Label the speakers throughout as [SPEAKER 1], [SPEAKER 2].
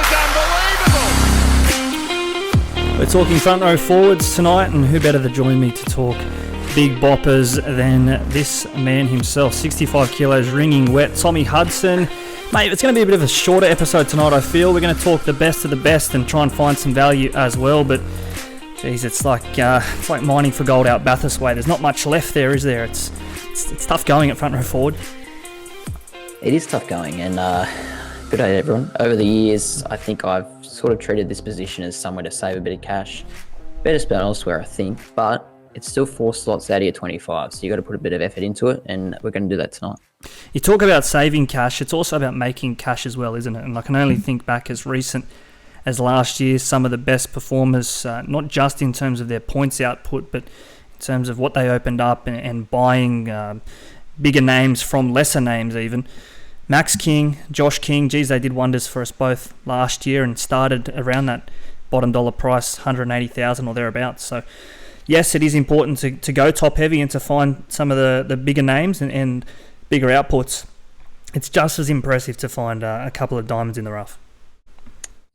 [SPEAKER 1] unbelievable. We're talking front row forwards tonight, and who better to join me to talk Big Boppers than this man himself, 65 kilos, ringing wet, Tommy Hudson. Mate, it's going to be a bit of a shorter episode tonight, I feel. We're going to talk the best of the best and try and find some value as well, but geez, it's like mining for gold out Bathurst way. There's not much left there, is there? It's tough going at front row forward.
[SPEAKER 2] It is tough going, and good day everyone. Over the years, I think I've sort of treated this position as somewhere to save a bit of cash. Better spent elsewhere, I think, but it's still 4 slots out of your 25, so you've got to put a bit of effort into it, and we're going to do that tonight. You
[SPEAKER 1] talk about saving cash, it's also about making cash as well, isn't it? And I can only think back as recent as last year, some of the best performers, not just in terms of their points output, but in terms of what they opened up and buying bigger names from lesser names even. Max King, Josh King, geez, they did wonders for us both last year and started around that bottom dollar price, 180,000 or thereabouts. So yes, it is important to go top heavy and to find some of the bigger names and bigger outputs. It's just as impressive to find a couple of diamonds in the rough.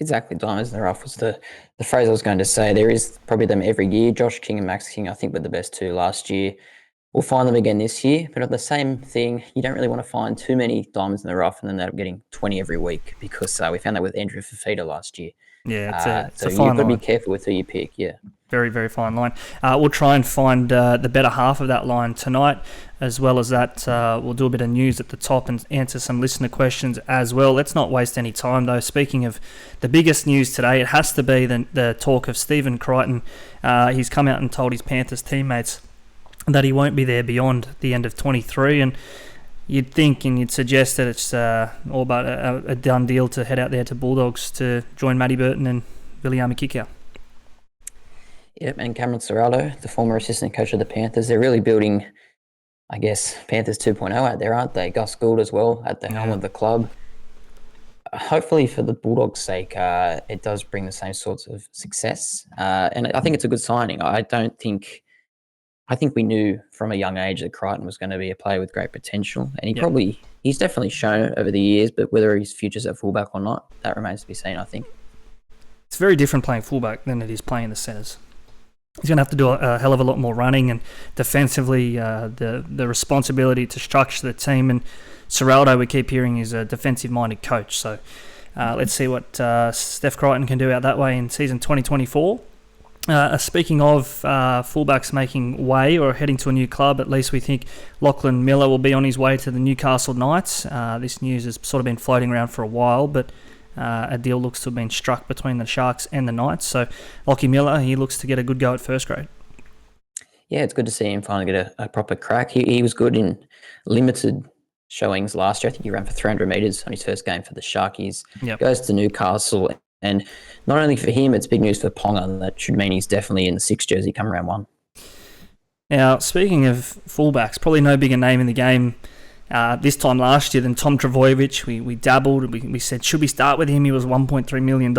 [SPEAKER 2] Exactly, diamonds in the rough was the phrase I was going to say. There is probably them every year. Josh King and Max King, I think, were the best two last year. We'll find them again this year, but at the same thing, you don't really want to find too many diamonds in the rough and then end up getting 20 every week, because we found that with Andrew Fafita last year.
[SPEAKER 1] Yeah, it's a fine line.
[SPEAKER 2] So you've got to be careful with who you pick, yeah.
[SPEAKER 1] Very, very fine line. We'll try and find the better half of that line tonight. As well as that, we'll do a bit of news at the top and answer some listener questions as well. Let's not waste any time, though. Speaking of the biggest news today, it has to be the talk of Stephen Crichton. He's come out and told his Panthers teammates that he won't be there beyond the end of 23, and you'd think and you'd suggest that it's all but a done deal to head out there to Bulldogs to join Matty Burton and Viliame Kikau.
[SPEAKER 2] Yep, and Cameron Ciraldo, the former assistant coach of the Panthers, they're really building, I guess, Panthers 2.0 out there, aren't they? Gus Gould as well at the helm of the club. Hopefully for the Bulldogs' sake, it does bring the same sorts of success. And I think it's a good signing. I think we knew from a young age that Crichton was going to be a player with great potential. And he's definitely shown it over the years, but whether his future's at fullback or not, that remains to be seen, I think.
[SPEAKER 1] It's very different playing fullback than it is playing in the centres. He's going to have to do a hell of a lot more running, and defensively, the responsibility to structure the team. And Ciraldo, we keep hearing, is a defensive-minded coach. So let's see what Steph Crichton can do out that way in season 2024. Speaking of fullbacks making way or heading to a new club, at least we think Lachlan Miller will be on his way to the Newcastle Knights. This news has sort of been floating around for a while, but a deal looks to have been struck between the Sharks and the Knights. So Lockie Miller, he looks to get a good go at first grade.
[SPEAKER 2] Yeah, it's good to see him finally get a proper crack. He was good in limited showings last year. I think he ran for 300 metres on his first game for the Sharkies.
[SPEAKER 1] Yep.
[SPEAKER 2] Goes to Newcastle, and not only for him, it's big news for Ponga. That should mean he's definitely in the 6 jersey come round 1.
[SPEAKER 1] Now, speaking of fullbacks, probably no bigger name in the game this time last year than Tom Trbojevic. We dabbled. We said, should we start with him? He was $1.3 million.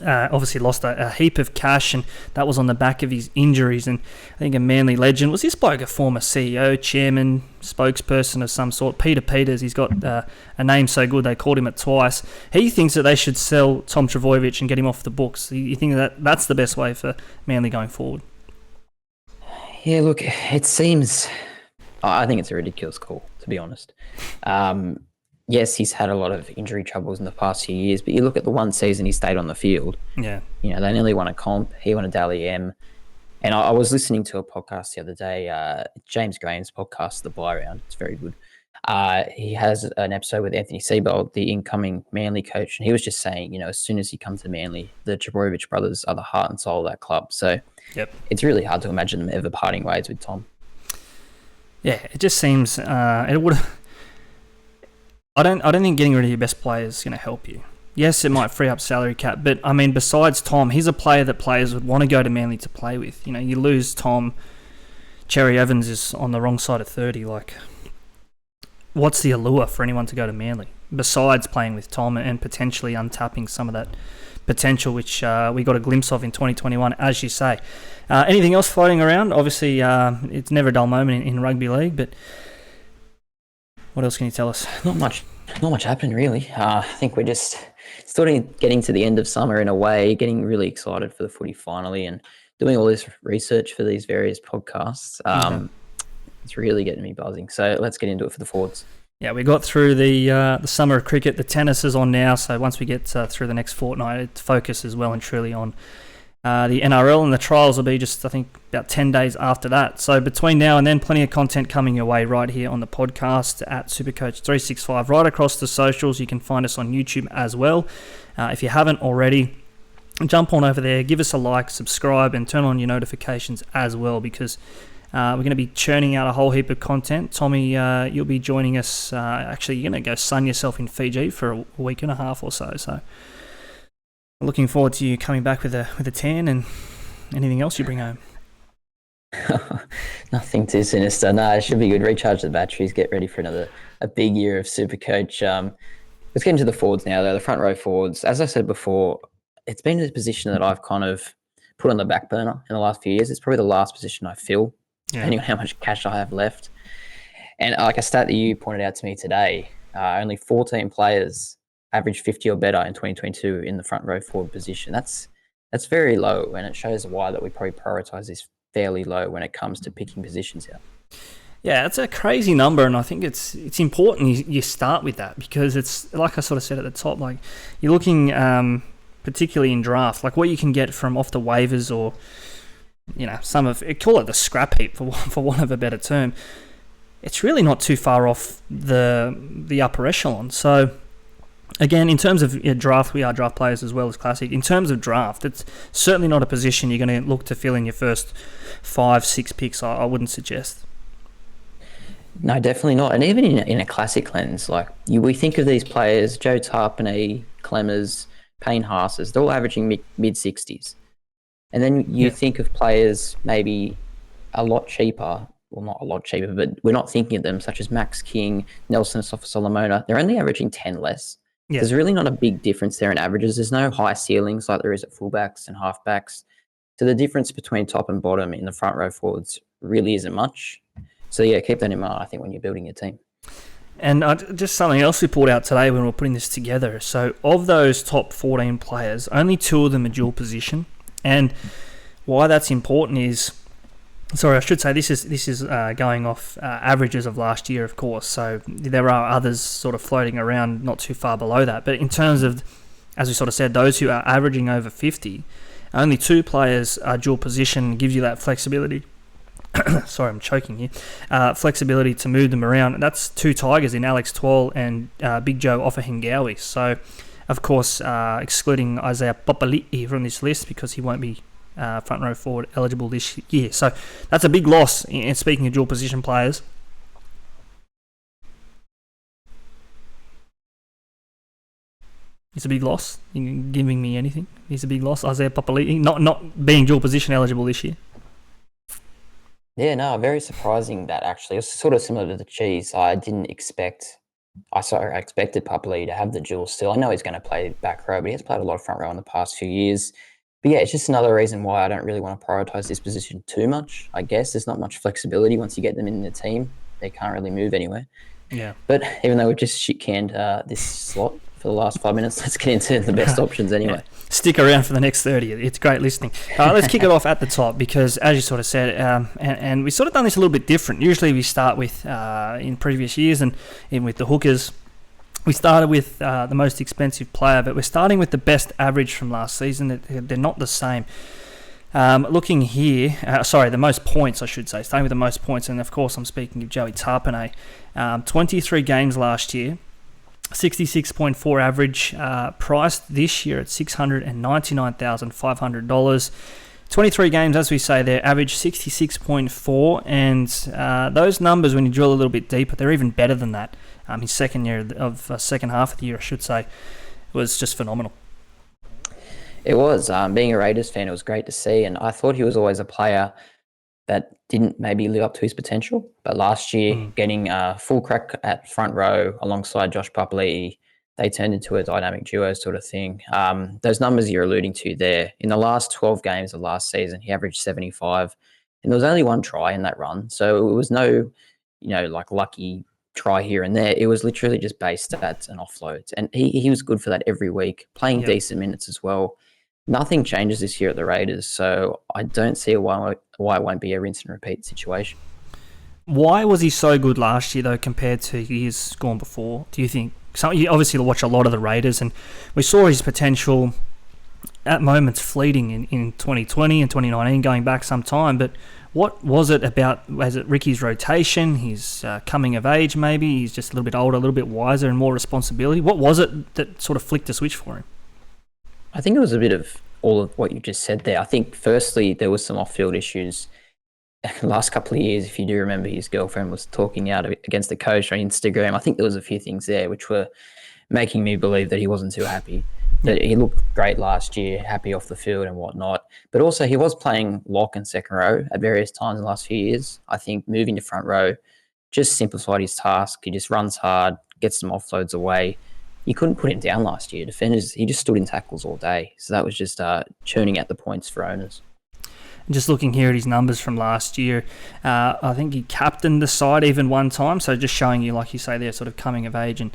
[SPEAKER 1] Obviously lost a heap of cash, and that was on the back of his injuries. And I think a Manly legend was this bloke, a former CEO, chairman, spokesperson of some sort, Peter Peters. He's got a name so good they called him it twice. He thinks that they should sell Tom Trbojevic and get him off the books. You think that's the best way for Manly going forward?
[SPEAKER 2] Yeah, look, it seems... I think it's a ridiculous call, to be honest. Yes, he's had a lot of injury troubles in the past few years, but you look at the one season he stayed on the field.
[SPEAKER 1] Yeah.
[SPEAKER 2] They nearly won a comp. He won a Dally M. And I was listening to a podcast the other day, James Graham's podcast, The Buy Round. It's very good. He has an episode with Anthony Seibold, the incoming Manly coach, and he was just saying, as soon as he comes to Manly, the Trbojevic brothers are the heart and soul of that club. So It's really hard to imagine them ever parting ways with Tom.
[SPEAKER 1] Yeah, it just seems it would. I don't think getting rid of your best player is going to help you. Yes, it might free up salary cap, but I mean, besides Tom, he's a player that players would want to go to Manly to play with. You lose Tom. Cherry Evans is on the wrong side of 30. Like, what's the allure for anyone to go to Manly besides playing with Tom and potentially untapping some of that potential, which we got a glimpse of in 2021, as you say. Anything else floating around? Obviously, it's never a dull moment in rugby league, but what else can you tell us?
[SPEAKER 2] Not much. Not much happened really. I think we're just sort of getting to the end of summer in a way, getting really excited for the footy finally, and doing all this research for these various podcasts.
[SPEAKER 1] Yeah.
[SPEAKER 2] It's really getting me buzzing. So let's get into it for the forwards.
[SPEAKER 1] Yeah, we got through the summer of cricket. The tennis is on now, so once we get through the next fortnight, it focuses well and truly on the NRL, and the trials will be just, I think, about 10 days after that. So between now and then, plenty of content coming your way right here on the podcast at SuperCoach365, right across the socials. You can find us on YouTube as well. If you haven't already, jump on over there, give us a like, subscribe, and turn on your notifications as well, because we're going to be churning out a whole heap of content. Tommy, you'll be joining us. Actually, you're going to go sun yourself in Fiji for a week and a half or so. So looking forward to you coming back with a tan and anything else you bring home.
[SPEAKER 2] Nothing too sinister. No, it should be good. Recharge the batteries, get ready for a big year of SuperCoach. Let's get into the forwards now, though. The front row forwards, as I said before, it's been a position that I've kind of put on the back burner in the last few years. It's probably the last position I fill, depending on how much cash I have left. And like a stat that you pointed out to me today, only 14 players averaged 50 or better in 2022 in the front row forward position. That's very low, and it shows why that we probably prioritise this fairly low when it comes to picking positions out.
[SPEAKER 1] Yeah, it's a crazy number, and I think it's important you start with that, because it's like I sort of said at the top, like you're looking particularly in draft, like what you can get from off the waivers, or some of it, call it the scrap heap for want of a better term. It's really not too far off the upper echelon. So again, in terms of draft, we are draft players as well as classic. In terms of draft, it's certainly not a position you're going to look to fill in your first 5-6 picks. I wouldn't suggest.
[SPEAKER 2] No, definitely not. And even in a classic lens, like we think of these players, Joe Tarpanay, Clemmers, Payne Haas's, they're all averaging mid-60s. And then you think of players maybe a lot cheaper, well, not a lot cheaper, but we're not thinking of them, such as Max King, Nelson Asafa-Solomona. They're only averaging 10 less. Yeah. There's really not a big difference there in averages. There's no high ceilings like there is at fullbacks and halfbacks. So the difference between top and bottom in the front row forwards really isn't much. So yeah, keep that in mind, I think, when you're building your team.
[SPEAKER 1] And just something else we pulled out today when we were putting this together. So of those top 14 players, only 2 of them are dual position. And why that's important is, sorry, I should say this is going off averages of last year, of course. So there are others sort of floating around not too far below that. But in terms of, as we sort of said, those who are averaging over 50, only 2 players are dual position, gives you that flexibility. Sorry, I'm choking here. Flexibility to move them around. And that's 2 Tigers in Alex Twal and Big Joe Offahingawi. So, of course, excluding Isaiah Papali'i from this list, because he won't be front row forward eligible this year. So that's a big loss in speaking of dual position players. It's a big loss. You giving me anything? It's a big loss. Isaiah Papali'i not being dual position eligible this year.
[SPEAKER 2] Yeah, no, very surprising that actually. It's sort of similar to the Cheese. I expected Papali'i to have the dual still. I know he's going to play back row, but he has played a lot of front row in the past few years. But yeah, it's just another reason why I don't really want to prioritise this position too much, I guess. There's not much flexibility once you get them in the team. They can't really move anywhere.
[SPEAKER 1] Yeah.
[SPEAKER 2] But even though we've just shit-canned this slot for the last 5 minutes, let's get into the best options anyway. Yeah.
[SPEAKER 1] Stick around for the next 30. It's great listening. Let's kick it off at the top, because as you sort of said, and we sort of done this a little bit different. Usually we start with, in previous years, and even with the hookers, we started with the most expensive player, but we're starting with the best average from last season. They're not the same. Looking here, the most points, I should say. Starting with the most points, and of course I'm speaking of Joey Tarpanay. 23 games last year, 66.4 average, priced this year at $699,500. 23 games, as we say there, average 66.4, and those numbers, when you drill a little bit deeper, they're even better than that. His second half of the year, I should say, was just phenomenal.
[SPEAKER 2] It was. Being a Raiders fan, it was great to see, and I thought he was always a player that didn't maybe live up to his potential. But last year, getting a full crack at front row alongside Josh Papali'i, they turned into a dynamic duo sort of thing. Those numbers you're alluding to there, in the last 12 games of last season, he averaged 75, and there was only 1 try in that run. So it was no, like lucky try here and there. It was literally just base stats and offloads. And he was good for that every week, playing decent minutes as well. Nothing changes this year at the Raiders, so I don't see why it won't be a rinse and repeat situation.
[SPEAKER 1] Why was he so good last year, though, compared to years gone before, do you think? So you obviously watch a lot of the Raiders, and we saw his potential at moments fleeting in 2020 and 2019, going back some time. But what was it about? Was it Ricky's rotation, his coming of age maybe? He's just a little bit older, a little bit wiser and more responsibility. What was it that sort of flicked a switch for him?
[SPEAKER 2] I think it was a bit of all of what you just said there. I think firstly, there was some off-field issues. Last couple of years, if you do remember, his girlfriend was talking out against the coach on Instagram. I think there was a few things there which were making me believe that he wasn't too happy. That he looked great last year, happy off the field and whatnot. But also he was playing lock and second row at various times in the last few years. I think moving to front row just simplified his task. He just runs hard, gets some offloads away. You couldn't put him down last year. Defenders, he just stood in tackles all day. So that was just churning out the points for owners.
[SPEAKER 1] Just looking here at his numbers from last year, I think he captained the side even one time. So just showing you, like you say, they're sort of coming of age. And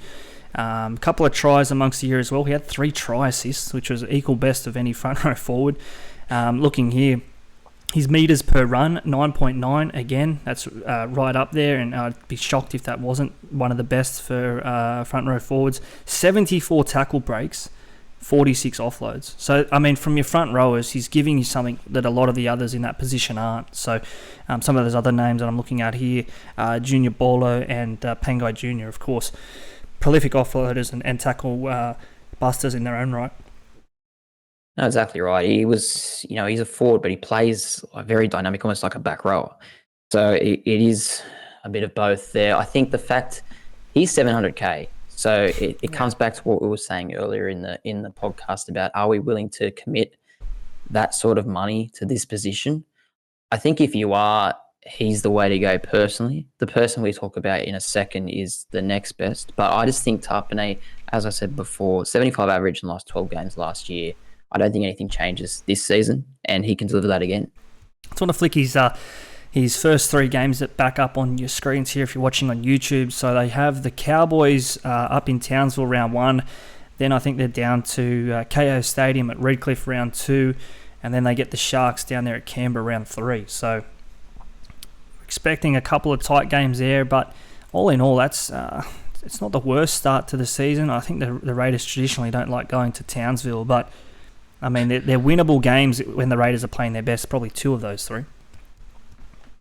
[SPEAKER 1] a couple of tries amongst the year as well. He had 3 try assists, which was equal best of any front row forward. Looking here, his metres per run, 9.9. Again, that's right up there, and I'd be shocked if that wasn't one of the best for front row forwards. 74 tackle breaks, 46 offloads. So, I mean, from your front rowers, he's giving you something that a lot of the others in that position aren't. So, some of those other names that I'm looking at here, Junior Bolo and Pangai Jr., of course, prolific offloaders and tackle busters in their own right.
[SPEAKER 2] No, exactly right. He was, he's a forward, but he plays very dynamic, almost like a back rower. So it is a bit of both there. I think the fact he's 700K. So it comes back to what we were saying earlier in the podcast about, are we willing to commit that sort of money to this position? I think if you are, he's the way to go personally. The person we talk about in a second is the next best. But I just think Tapine, as I said before, 75 average in the last 12 games last year. I don't think anything changes this season, and he can deliver that again.
[SPEAKER 1] I just want to flick his first 3 games that back up on your screens here if you're watching on YouTube. So they have the Cowboys up in Townsville round 1. Then I think they're down to KO Stadium at Redcliffe round 2. And then they get the Sharks down there at Canberra round 3. So expecting a couple of tight games there. But all in all, that's it's not the worst start to the season. I think the Raiders traditionally don't like going to Townsville. But, I mean, they're winnable games when the Raiders are playing their best. Probably 2 of those 3.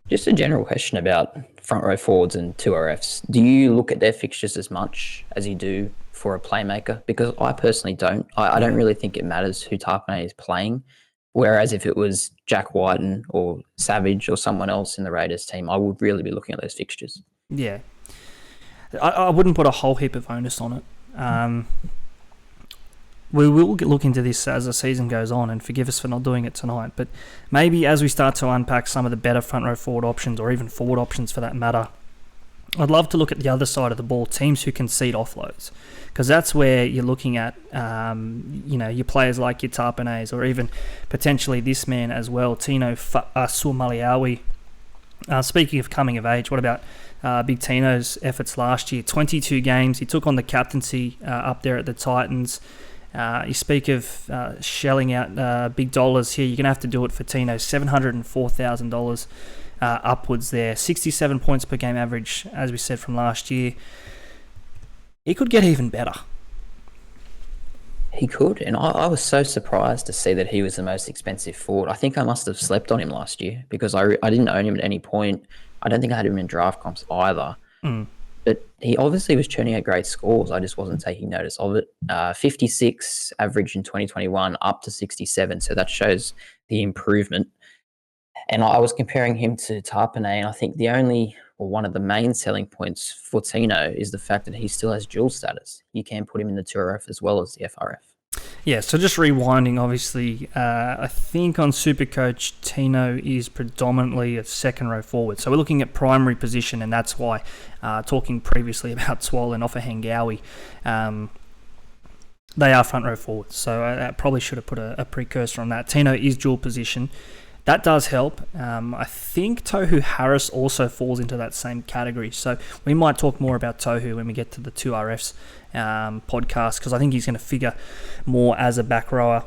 [SPEAKER 2] Just a general question about front row forwards and 2RFs. Do you look at their fixtures as much as you do for a playmaker? Because I personally don't. I don't really think it matters who Tapine is playing. Whereas if it was Jack Whiten or Savage or someone else in the Raiders team, I would really be looking at those fixtures.
[SPEAKER 1] Yeah. I wouldn't put a whole heap of onus on it. We will look into this as the season goes on, and forgive us for not doing it tonight, but maybe as we start to unpack some of the better front row forward options, or even forward options for that matter, I'd love to look at the other side of the ball, teams who concede offloads, because that's where you're looking at your players like your Tapines, or even potentially this man as well, Tino Suamaliawi. Speaking of coming of age, what about Big Tino's efforts last year? 22 games, he took on the captaincy up there at the Titans. You speak of shelling out big dollars here. You're going to have to do it for Tino. $704,000 upwards there. 67 points per game average, as we said, from last year. He could get even better.
[SPEAKER 2] He could, and I was so surprised to see that he was the most expensive forward. I think I must have slept on him last year because I didn't own him at any point. I don't think I had him in draft comps either. But he obviously was churning out great scores. I just wasn't taking notice of it. 56 average in 2021, up to 67. So that shows the improvement. And I was comparing him to Tapine, and I think one of the main selling points for Tino is the fact that he still has dual status. You can put him in the 2RF as well as the FRF.
[SPEAKER 1] Yeah, so just rewinding, obviously, I think on SuperCoach, Tino is predominantly a second row forward. So we're looking at primary position, and that's why, talking previously about Swole and Offahengawi, they are front row forwards. So I probably should have put a precursor on that. Tino is dual position. that does help. I think Tohu Harris also falls into that same category. So we might talk more about Tohu when we get to the 2RFs podcast, because I think he's going to figure more as a back rower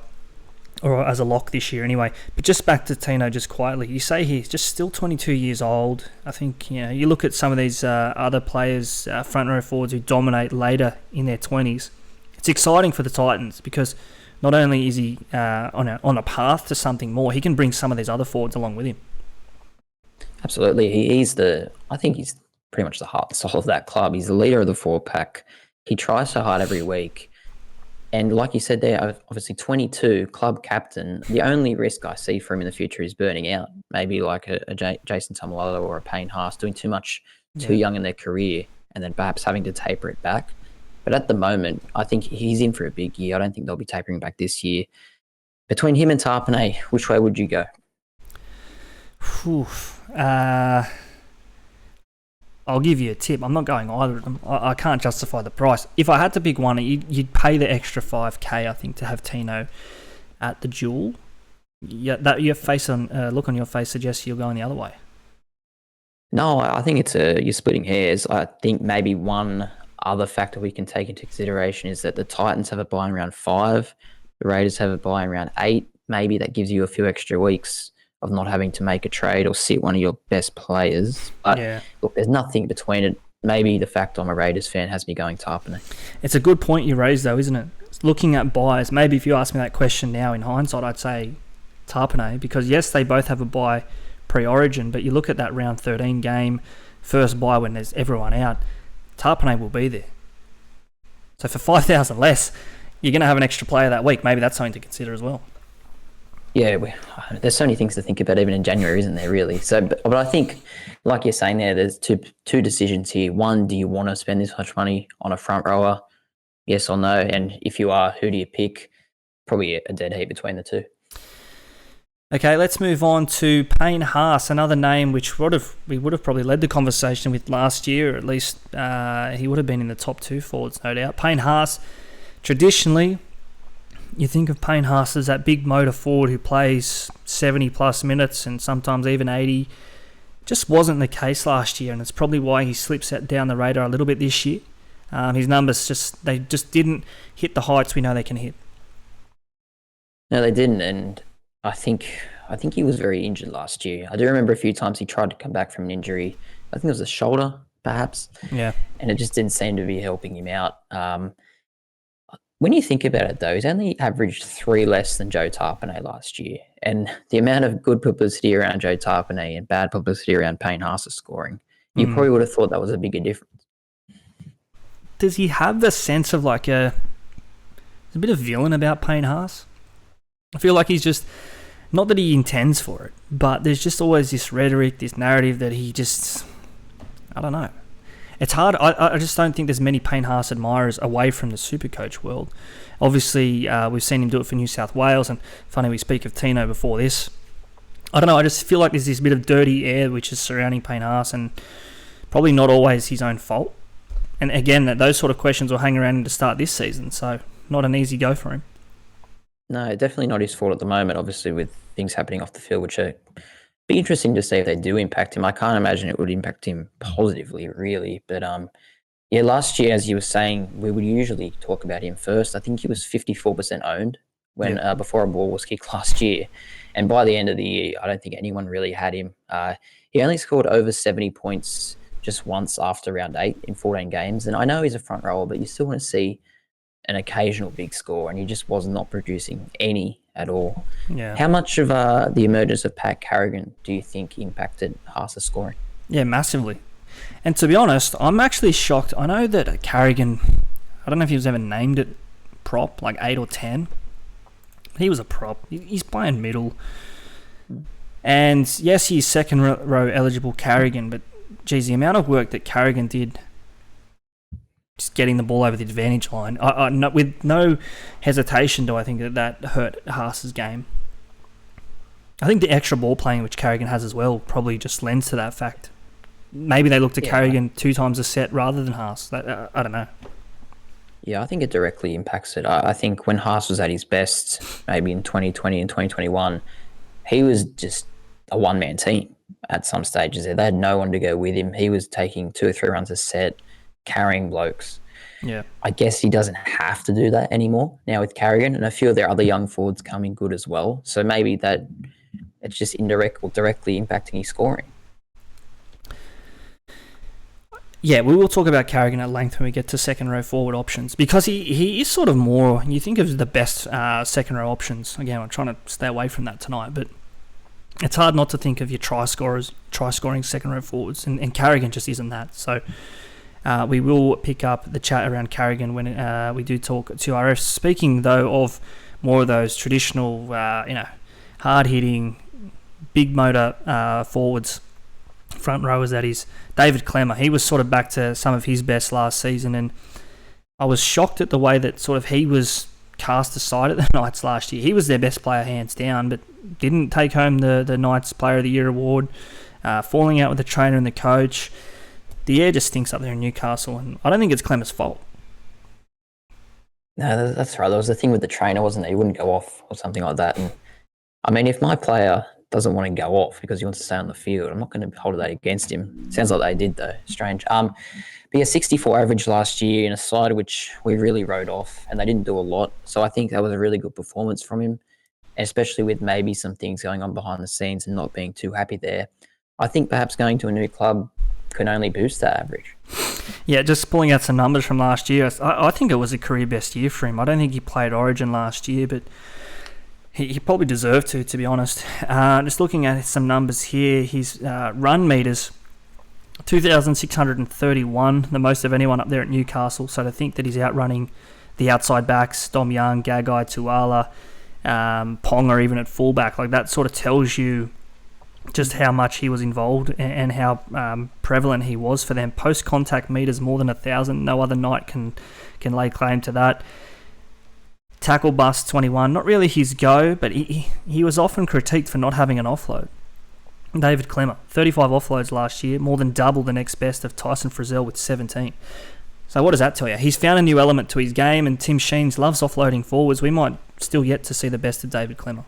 [SPEAKER 1] or as a lock this year anyway. But just back to Tino, just quietly, you say he's just still 22 years old. I think, you look at some of these other players, front row forwards who dominate later in their 20s. It's exciting for the Titans because not only is he on a path to something more, he can bring some of these other forwards along with him.
[SPEAKER 2] Absolutely. I think he's pretty much the heart and soul of that club. He's the leader of the forward pack. He tries so hard every week. And like you said there, obviously 22, club captain. The only risk I see for him in the future is burning out. Maybe like a Jason Tamalolo or a Payne Haas doing too much too young in their career and then perhaps having to taper it back. But at the moment, I think he's in for a big year. I don't think they'll be tapering back this year. Between him and Tarpanay, which way would you go?
[SPEAKER 1] I'll give you a tip. I'm not going either of them. I can't justify the price. If I had to pick one, you'd pay the extra $5,000, I think, to have Tino at the duel. Yeah, that your face look on your face suggests you're going the other way.
[SPEAKER 2] No, I think you're splitting hairs. I think maybe one other factor we can take into consideration is that the Titans have a buy in round 5, the Raiders have a buy in round 8. Maybe that gives you a few extra weeks of not having to make a trade or sit one of your best players. But look, there's nothing between it. Maybe the fact I'm a Raiders fan has me going Tarpanay.
[SPEAKER 1] It's a good point you raised, though, isn't it? Looking at buys, maybe if you ask me that question now in hindsight, I'd say Tarpanay, because yes, they both have a buy pre-origin, but you look at that round 13 game, first buy when there's everyone out, Tarpanay will be there. So for 5,000 less, you're going to have an extra player that week. Maybe that's something to consider as well.
[SPEAKER 2] Yeah, there's so many things to think about even in January, isn't there, really? So, but I think, like you're saying there, there's two decisions here. One, do you want to spend this much money on a front rower? Yes or no? And if you are, who do you pick? Probably a dead heat between the two.
[SPEAKER 1] Okay, let's move on to Payne Haas, another name which we would have probably led the conversation with last year, or at least he would have been in the top 2 forwards, no doubt. Payne Haas, traditionally, you think of Payne Haas as that big motor forward who plays 70-plus minutes and sometimes even 80. Just wasn't the case last year, and it's probably why he slips down the radar a little bit this year. His numbers just didn't hit the heights we know they can hit.
[SPEAKER 2] No, they didn't, and I think he was very injured last year. I do remember a few times he tried to come back from an injury. I think it was a shoulder, perhaps. Yeah. And it just didn't seem to be helping him out. When you think about it, though, he's only averaged 3 less than Joe Tarpanay last year. And the amount of good publicity around Joe Tarpanay and bad publicity around Payne Haas scoring, you probably would have thought that was a bigger difference.
[SPEAKER 1] Does he have the sense of like there's a bit of villain about Payne Haas? I feel like he's just, not that he intends for it, but there's just always this rhetoric, this narrative that he just, I don't know. It's hard. I just don't think there's many Payne Haas admirers away from the SuperCoach world. Obviously, we've seen him do it for New South Wales, and funny we speak of Tino before this. I don't know, I just feel like there's this bit of dirty air which is surrounding Payne Haas, and probably not always his own fault. And again, those sort of questions will hang around him to start this season, so not an easy go for him.
[SPEAKER 2] No, definitely not his fault at the moment, obviously, with things happening off the field, which are be interesting to see if they do impact him. I can't imagine it would impact him positively, really. But last year, as you were saying, we would usually talk about him first. I think he was 54% owned when before a ball was kicked last year. And by the end of the year, I don't think anyone really had him. He only scored over 70 points just once after round 8 in 14 games. And I know he's a front rower, but you still want to see an occasional big score, and he just was not producing any at all. Yeah. How much of the emergence of Pat Carrigan do you think impacted Haas's scoring?
[SPEAKER 1] Yeah, massively. And to be honest, I'm actually shocked. I know that Carrigan, I don't know if he was ever named it prop, like 8 or 10. He was a prop. He's playing middle. And yes, he's second row eligible Carrigan, but geez, the amount of work that Carrigan did just getting the ball over the advantage line, with no hesitation do I think that hurt Haas's game. I think the extra ball playing which Carrigan has as well probably just lends to that fact. Maybe they look to Carrigan 2 times a set rather than Haas. I don't know.
[SPEAKER 2] Yeah, I think it directly impacts it. I think when Haas was at his best, maybe in 2020 and 2021, he was just a one-man team at some stages there. They had no one to go with him. He was taking 2 or 3 runs a set, carrying blokes.
[SPEAKER 1] Yeah.
[SPEAKER 2] I guess he doesn't have to do that anymore now with Carrigan, and a few of their other young forwards coming good as well. So maybe that it's just indirect or directly impacting his scoring.
[SPEAKER 1] Yeah, we will talk about Carrigan at length when we get to second row forward options, because he is sort of more, you think of the best second row options. Again, I'm trying to stay away from that tonight, but it's hard not to think of your try scoring second row forwards, and Carrigan just isn't that. So we will pick up the chat around Carrigan when we do talk to RF. Speaking though of more of those traditional, hard hitting, big motor forwards, front rowers, that is David Klemmer. He was sort of back to some of his best last season, and I was shocked at the way that sort of he was cast aside at the Knights last year. He was their best player hands down, but didn't take home the Knights Player of the Year award, falling out with the trainer and the coach. The air just stinks up there in Newcastle, and I don't think it's Klemmer's fault.
[SPEAKER 2] No, that's right. There was the thing with the trainer, wasn't there? He wouldn't go off or something like that. And I mean, if my player doesn't want to go off because he wants to stay on the field, I'm not going to hold that against him. Sounds like they did, though. Strange. But yeah, 64 average last year in a side which we really rode off, and they didn't do a lot. So I think that was a really good performance from him, especially with maybe some things going on behind the scenes and not being too happy there. I think perhaps going to a new club could only boost that average.
[SPEAKER 1] Yeah, just pulling out some numbers from last year, I think it was a career best year for him. I don't think he played Origin last year, but he probably deserved to be honest. Just looking at some numbers here, his run meters, 2,631, the most of anyone up there at Newcastle. So to think that he's outrunning the outside backs, Dom Young, Gagai, Tuala, Ponga, even at fullback, like that sort of tells you just how much he was involved and how prevalent he was for them. Post-contact meters more than 1,000. No other Knight can lay claim to that. Tackle bust 21, not really his go, but he was often critiqued for not having an offload. David Klemmer, 35 offloads last year, more than double the next best of Tyson Frizzell with 17. So what does that tell you? He's found a new element to his game, and Tim Sheens loves offloading forwards. We might still yet to see the best of David Klemmer.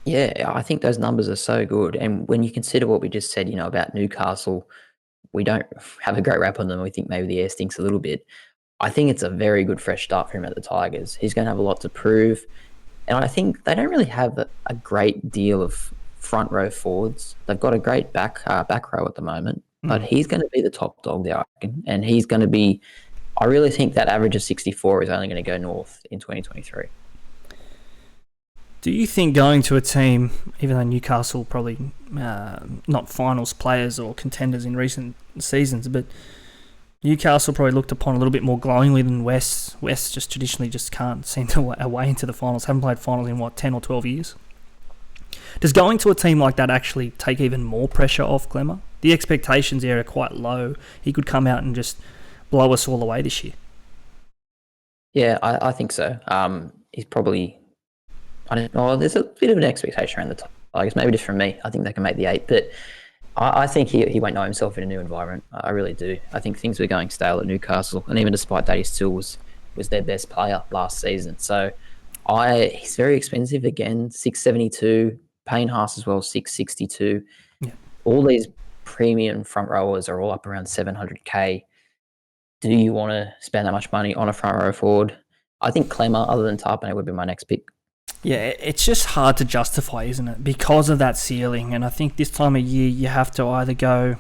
[SPEAKER 2] Yeah, I think those numbers are so good. And when you consider what we just said, about Newcastle, we don't have a great rap on them. We think maybe the air stinks a little bit. I think it's a very good fresh start for him at the Tigers. He's going to have a lot to prove. And I think they don't really have a great deal of front row forwards. They've got a great back row at the moment, but he's going to be the top dog there, I reckon. And he's going to be, I really think that average of 64 is only going to go north in 2023.
[SPEAKER 1] Do you think going to a team, even though Newcastle probably not finals players or contenders in recent seasons, but Newcastle probably looked upon a little bit more glowingly than West. West just traditionally just can't seem to way into the finals. Haven't played finals in 10 or 12 years. Does going to a team like that actually take even more pressure off Klemmer? The expectations there are quite low. He could come out and just blow us all away this year.
[SPEAKER 2] Yeah, I think so. He's probably, I don't know, there's a bit of an expectation around the Tigers, maybe just from me. I think they can make the 8, but I think he won't know himself in a new environment. I really do. I think things were going stale at Newcastle, and even despite that, he still was their best player last season. So he's very expensive again, 672. Payne Haas as well, 662.
[SPEAKER 1] Yeah.
[SPEAKER 2] All these premium front rowers are all up around 700k. Do you want to spend that much money on a front row forward? I think Klemmer, other than Tarpane, would be my next pick.
[SPEAKER 1] Yeah, it's just hard to justify, isn't it? Because of that ceiling. And I think this time of year, you have to either go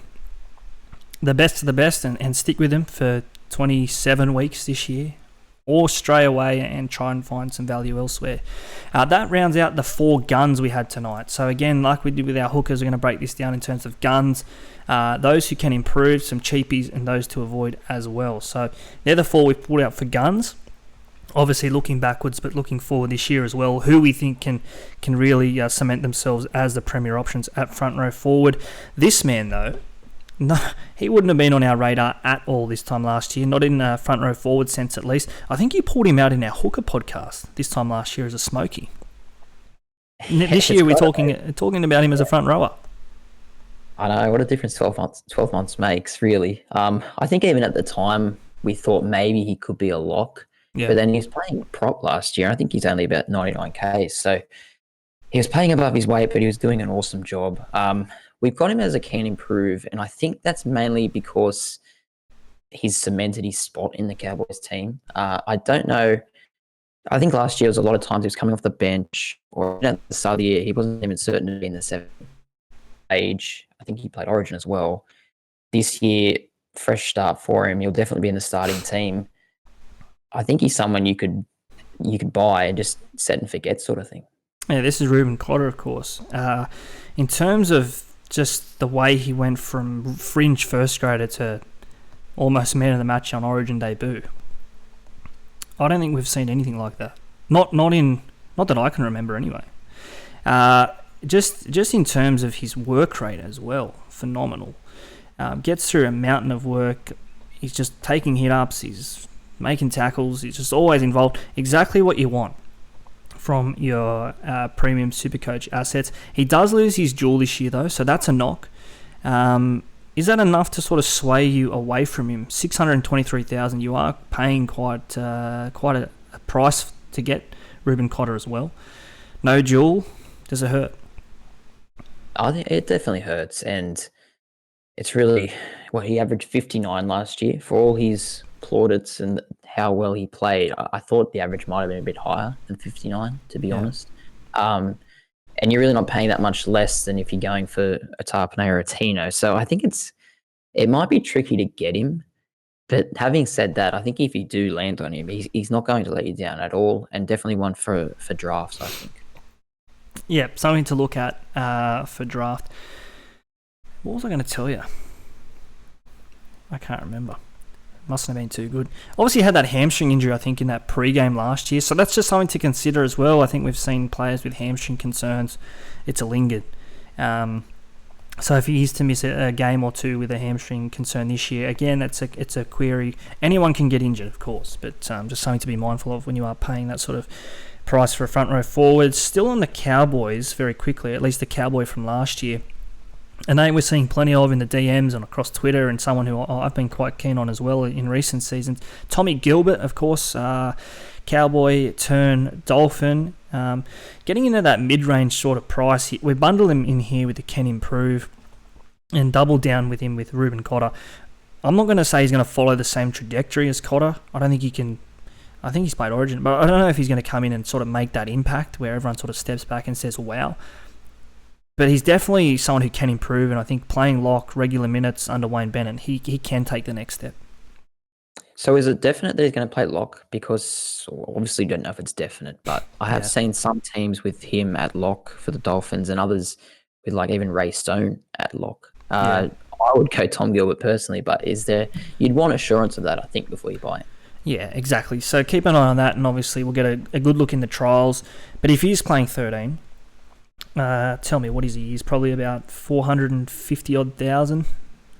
[SPEAKER 1] the best of the best and stick with them for 27 weeks this year, or stray away and try and find some value elsewhere. That rounds out the 4 guns we had tonight. So again, like we did with our hookers, we're going to break this down in terms of guns. Those who can improve, some cheapies, and those to avoid as well. So they're the 4 we've pulled out for guns. Obviously looking backwards, but looking forward this year as well, who we think can really cement themselves as the premier options at front row forward. This man, though, no, he wouldn't have been on our radar at all this time last year, not in a front row forward sense at least. I think you pulled him out in our hooker podcast this time last year as a smoky. This year we're talking about him as a front rower.
[SPEAKER 2] I know, what a difference 12 months makes, really. I think even at the time we thought maybe he could be a lock. Yeah. But then he was playing prop last year. I think he's only about 99k. So he was playing above his weight, but he was doing an awesome job. We've got him as a can improve, and I think that's mainly because he's cemented his spot in the Cowboys team. I don't know. I think last year was a lot of times he was coming off the bench, or at the start of the year, he wasn't even certain to be in the seventh age. I think he played Origin as well. This year, fresh start for him. He'll definitely be in the starting team. I think he's someone you could buy and just set and forget sort of thing.
[SPEAKER 1] Yeah, this is Ruben Cotter, of course. In terms of just the way he went from fringe first grader to almost man of the match on Origin debut, I don't think we've seen anything like that. Not that I can remember anyway. Just in terms of his work rate as well, phenomenal. Gets through a mountain of work. He's just taking hit ups. He's making tackles. He's just always involved. Exactly what you want from your premium SuperCoach assets. He does lose his duel this year though, so that's a knock. Is that enough to sort of sway you away from him? 623,000. You are paying quite a price to get Ruben Cotter as well. No duel. Does it hurt?
[SPEAKER 2] I think it definitely hurts, and it's really he averaged 59 last year. For all his plaudits and how well he played, I thought the average might have been a bit higher than 59, to be honest. And you're really not paying that much less than if you're going for a Tarpanay or a Tino. So I think it might be tricky to get him. But having said that, I think if you do land on him, he's not going to let you down at all, and definitely one for drafts, I think.
[SPEAKER 1] Yeah, something to look at for draft. What was I going to tell you? I can't remember. Mustn't have been too good. Obviously, he had that hamstring injury, I think, in that pre-game last year. So that's just something to consider as well. I think we've seen players with hamstring concerns. It's lingered. So if he is to miss a game or two with a hamstring concern this year, again, it's a query. Anyone can get injured, of course, but just something to be mindful of when you are paying that sort of price for a front row forward. Still on the Cowboys, very quickly, at least the Cowboy from last year. A name we're seeing plenty of in the DMs and across Twitter, and someone who I've been quite keen on as well in recent seasons. Tommy Gilbert, of course, Cowboy turn Dolphin. Getting into that mid-range sort of price, we bundle him in here with the Can Improve and double down with him with Ruben Cotter. I'm not going to say he's going to follow the same trajectory as Cotter. I don't think he can. I think he's played Origin, but I don't know if he's going to come in and sort of make that impact where everyone sort of steps back and says, wow. But he's definitely someone who can improve, and I think playing lock, regular minutes under Wayne Bennett, he can take the next step.
[SPEAKER 2] So is it definite that he's going to play lock? Because obviously don't know if it's definite, but I have seen some teams with him at lock for the Dolphins and others with like even Ray Stone at lock. I would go Tom Gilbert personally, but you'd want assurance of that, I think, before you buy it. Yeah,
[SPEAKER 1] exactly. So keep an eye on that, and obviously we'll get a good look in the trials. But if he's playing 13... tell me, what is he? He's probably about 450,000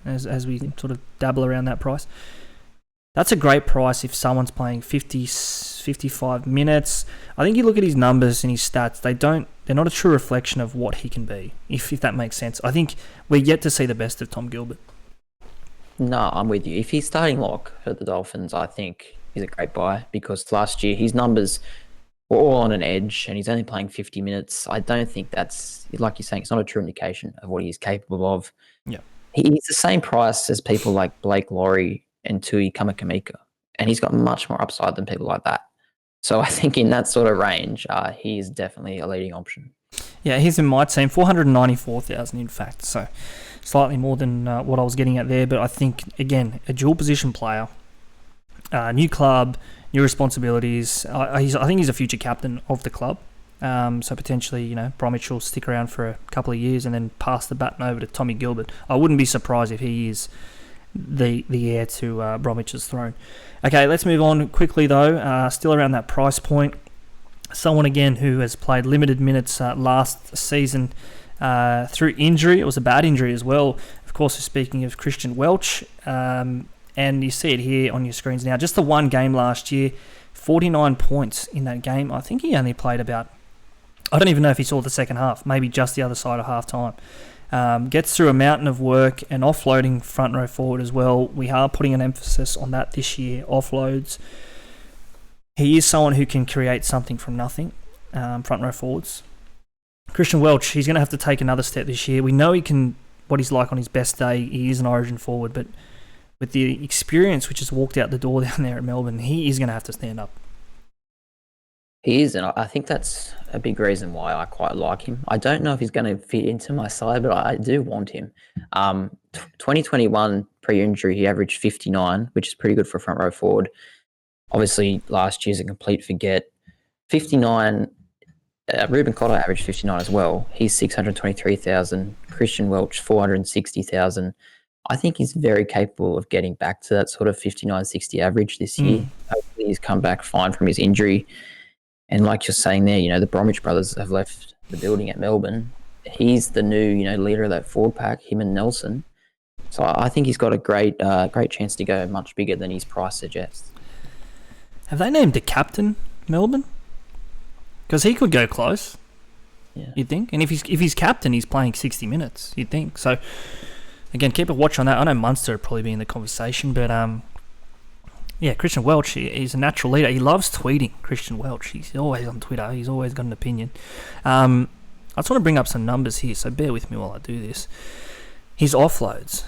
[SPEAKER 1] as we sort of dabble around that price. That's a great price if someone's playing 55 minutes. I think you look at his numbers and his stats, they're not a true reflection of what he can be, if that makes sense. I think we're yet to see the best of Tom Gilbert.
[SPEAKER 2] No, I'm with you. If he's starting lock for the Dolphins, I think he's a great buy, because last year his numbers were all on an edge and he's only playing 50 minutes. I don't think that's, like you're saying, it's not a true indication of what he's capable of.
[SPEAKER 1] Yeah,
[SPEAKER 2] he's the same price as people like Blake Laurie and Tui Kamakamika, and he's got much more upside than people like that. So I think in that sort of range, he is definitely a leading option.
[SPEAKER 1] Yeah, he's in my team, 494,000 in fact, so slightly more than what I was getting at there. But I think, again, a dual position player, new club, new responsibilities. I think he's a future captain of the club. So potentially, Bromwich will stick around for a couple of years and then pass the baton over to Tommy Gilbert. I wouldn't be surprised if he is the heir to Bromwich's throne. Okay, let's move on quickly though. Still around that price point. Someone again who has played limited minutes last season through injury. It was a bad injury as well. Of course, we're speaking of Christian Welch. And you see it here on your screens now. Just the one game last year, 49 points in that game. I think he only played about, I don't even know if he saw the second half, maybe just the other side of half time. Gets through a mountain of work and offloading front row forward as well. We are putting an emphasis on that this year, offloads. He is someone who can create something from nothing, front row forwards. Christian Welch, he's going to have to take another step this year. We know he can, what he's like on his best day. He is an Origin forward, but with the experience which has walked out the door down there at Melbourne, he is going to have to stand up.
[SPEAKER 2] He is, and I think that's a big reason why I quite like him. I don't know if he's going to fit into my side, but I do want him. 2021 pre-injury, he averaged 59, which is pretty good for a front row forward. Obviously, last year's a complete forget. 59, Ruben Cotter averaged 59 as well. He's 623,000. Christian Welch, 460,000. I think he's very capable of getting back to that sort of 59, 60 average this year. Hopefully he's come back fine from his injury. And like you're saying there, the Bromwich brothers have left the building at Melbourne. He's the new, leader of that forward pack, him and Nelson. So I think he's got a great chance to go much bigger than his price suggests.
[SPEAKER 1] Have they named a captain, Melbourne? Because he could go close, you'd think. And if he's captain, he's playing 60 minutes, you'd think. So, again, keep a watch on that. I know Munster would probably be in the conversation, but Christian Welch, he's a natural leader. He loves tweeting, Christian Welch. He's always on Twitter. He's always got an opinion. I just want to bring up some numbers here, so bear with me while I do this. His offloads.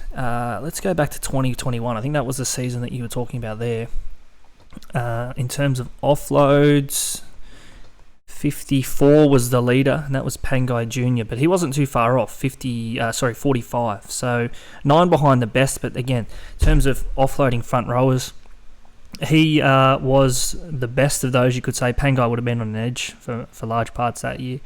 [SPEAKER 1] Let's go back to 2021. I think that was the season that you were talking about there. In terms of offloads, 54 was the leader, and that was Pangai Jr., but he wasn't too far off, 45. So 9 behind the best, but again, in terms of offloading front rowers, he was the best of those, you could say. Pangai would have been on an edge for large parts that year.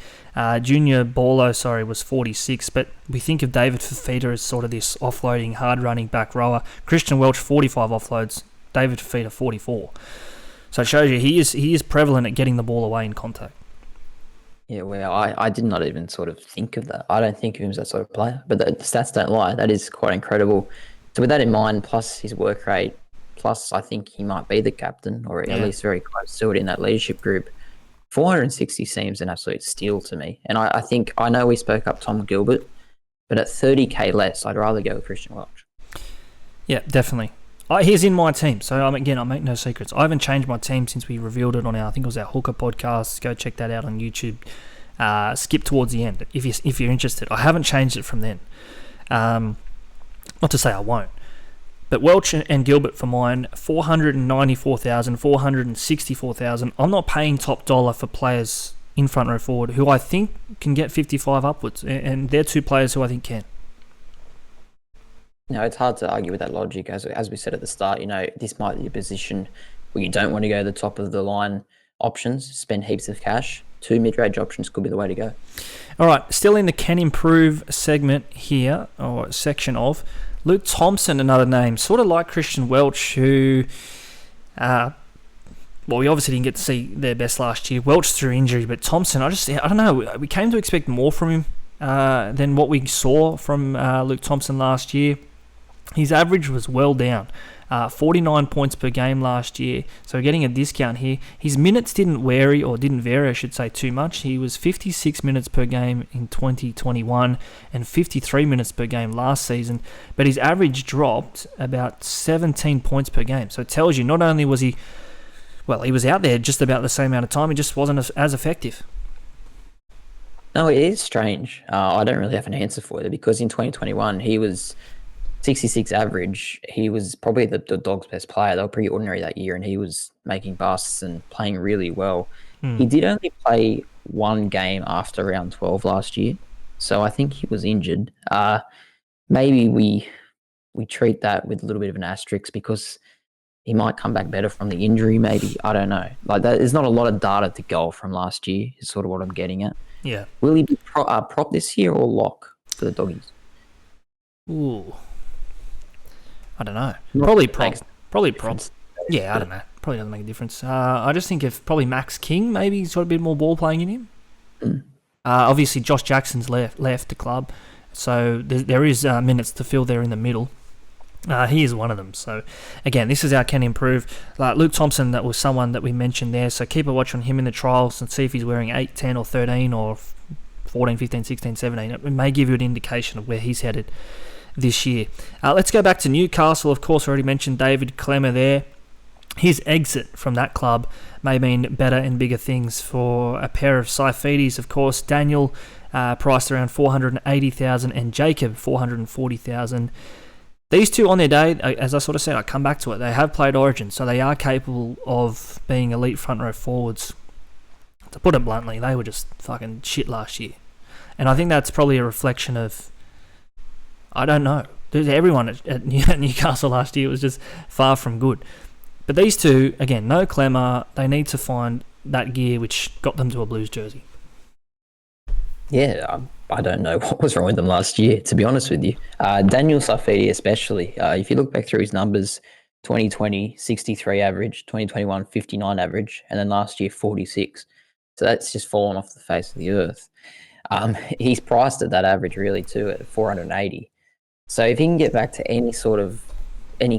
[SPEAKER 1] Junior Borlo, was 46, but we think of David Fafita as sort of this offloading, hard-running back rower. Christian Welch, 45 offloads. David Fafita, 44. So it shows you he is prevalent at getting the ball away in contact.
[SPEAKER 2] Yeah, well, I did not even sort of think of that. I don't think of him as that sort of player, but the stats don't lie. That is quite incredible. So with that in mind, plus his work rate, plus I think he might be the captain, or at least very close to it in that leadership group, 460 seems an absolute steal to me. And I know we spoke up Tom Gilbert, but at 30k less, I'd rather go with Christian Welch.
[SPEAKER 1] Yeah, definitely. He's in my team, so I make no secrets. I haven't changed my team since we revealed it on I think it was our Hooker podcast. Go check that out on YouTube. Skip towards the end if you're interested. I haven't changed it from then. Not to say I won't. But Welch and Gilbert for mine, 494,000, 464,000. I'm not paying top dollar for players in front row forward who I think can get 55 upwards, and they're two players who I think can.
[SPEAKER 2] No, it's hard to argue with that logic. As we said at the start, this might be a position where you don't want to go the top of the line options, spend heaps of cash. 2 mid-range options could be the way to go. All
[SPEAKER 1] right, still in the can improve segment here, or section of Luke Thompson, another name, sort of like Christian Welch, who, we obviously didn't get to see their best last year. Welch through injury, but Thompson, I don't know. We came to expect more from him than what we saw from Luke Thompson last year. His average was well down, 49 points per game last year, so getting a discount here. His minutes didn't vary, I should say, too much. He was 56 minutes per game in 2021 and 53 minutes per game last season, but his average dropped about 17 points per game. So it tells you not only was he was out there just about the same amount of time, he just wasn't as effective.
[SPEAKER 2] No, it is strange. I don't really have an answer for it, because in 2021 he was 66 average. He was probably the Dogs' best player. They were pretty ordinary that year, and he was making busts and playing really well. He did only play one game after round 12 last year, so I think he was injured. Maybe we treat that with a little bit of an asterisk, because he might come back better from the injury, maybe. I don't know. There's not a lot of data to go from last year, is sort of what I'm getting at.
[SPEAKER 1] Yeah.
[SPEAKER 2] Will he be prop this year or lock for the Doggies?
[SPEAKER 1] Ooh. I don't know. Probably prop. Yeah, I don't know. Probably doesn't make a difference. I just think if probably Max King, maybe he's got a bit more ball playing in him. Obviously, Josh Jackson's left the club, so there is minutes to fill there in the middle. He is one of them. So, again, this is our can improve. Luke Thompson, that was someone that we mentioned there, so keep a watch on him in the trials and see if he's wearing 8, 10 or 13 or 14, 15, 16, 17. It may give you an indication of where he's headed this year. Let's go back to Newcastle. Of course, I already mentioned David Clemmer there. His exit from that club may mean better and bigger things for a pair of Saifidis. Of course, Daniel priced around 480,000 and Jacob 440,000. These two on their day, as I sort of said, I come back to it. They have played Origin, so they are capable of being elite front row forwards. To put it bluntly, they were just fucking shit last year. And I think that's probably a reflection of, I don't know. Everyone at Newcastle last year was just far from good. But these two, again, no Clemmer, they need to find that gear which got them to a Blues jersey.
[SPEAKER 2] Yeah, I don't know what was wrong with them last year, to be honest with you. Daniel Saifidi especially, if you look back through his numbers, 2020, 63 average, 2021, 59 average, and then last year, 46. So that's just fallen off the face of the earth. He's priced at that average really too, at 480. So if he can get back to any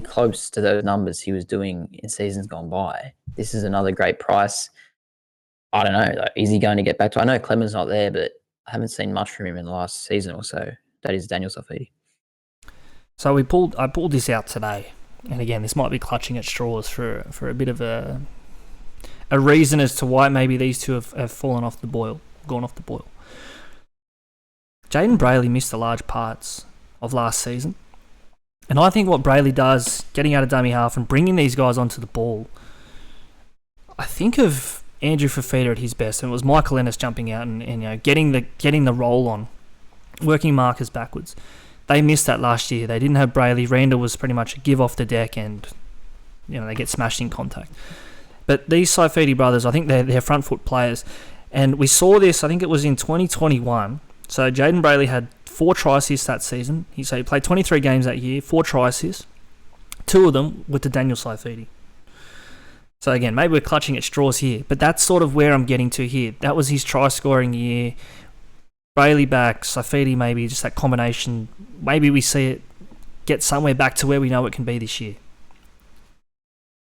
[SPEAKER 2] close to those numbers he was doing in seasons gone by, this is another great price. I don't know, is he going to get back to, I know Clemens not there, but I haven't seen much from him in the last season or so. That is Daniel Saifidi.
[SPEAKER 1] So I pulled this out today, and again, this might be clutching at straws for a bit of a reason as to why maybe these two have gone off the boil. Jaden Brayley missed the large parts of last season, and I think what Brayley does, getting out of dummy half and bringing these guys onto the ball, I think of Andrew Fafita at his best, and it was Michael Ennis jumping out and getting the roll on, working markers backwards. They missed that last year. They didn't have Brayley. Randall was pretty much a give off the deck, and they get smashed in contact. But these Saifidi brothers, I think they're front foot players, and we saw this. I think it was in 2021. So Jaden Brayley had 4 try assists that season. He played 23 games that year, 4 try assists. 2 of them were to Daniel Saifidi. So again, maybe we're clutching at straws here, but that's sort of where I'm getting to here. That was his try-scoring year. Brayley back, Saifidi maybe, just that combination. Maybe we see it get somewhere back to where we know it can be this year.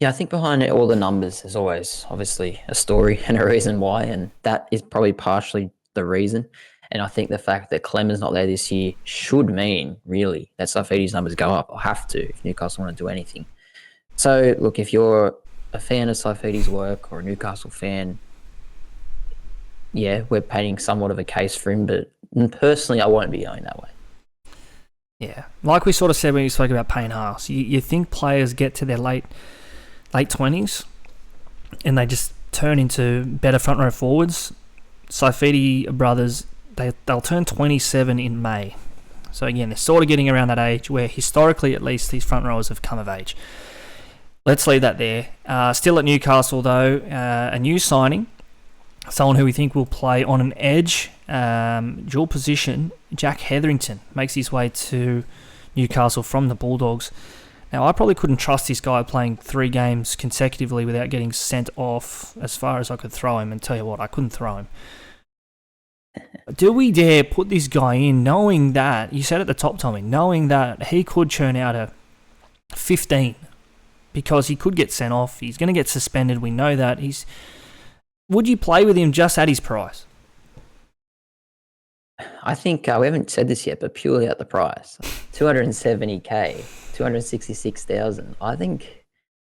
[SPEAKER 2] Yeah, I think behind all the numbers, there's always obviously a story and a reason why, and that is probably partially the reason. And I think the fact that Clemens not there this year should mean, really, that Saifidi's numbers go up, or have to, if Newcastle want to do anything. So, look, if you're a fan of Saifidi's work or a Newcastle fan, yeah, we're painting somewhat of a case for him, but personally, I won't be going that way.
[SPEAKER 1] Yeah, like we sort of said when we spoke about Payne Haas, you think players get to their late 20s and they just turn into better front row forwards. Saifidi brothers, they'll turn 27 in May. So again, they're sort of getting around that age where historically at least these front rowers have come of age. Let's leave that there. Still at Newcastle though, a new signing, someone who we think will play on an edge, dual position. Jack Hetherington makes his way to Newcastle from the Bulldogs. Now, I probably couldn't trust this guy playing 3 games consecutively without getting sent off as far as I could throw him, and tell you what, I couldn't throw him. Do we dare put this guy in knowing that, you said at the top, Tommy, knowing that he could churn out a 15 because he could get sent off, he's going to get suspended, we know that. Would you play with him just at his price?
[SPEAKER 2] I think we haven't said this yet, but purely at the price, 270k, 266,000. I think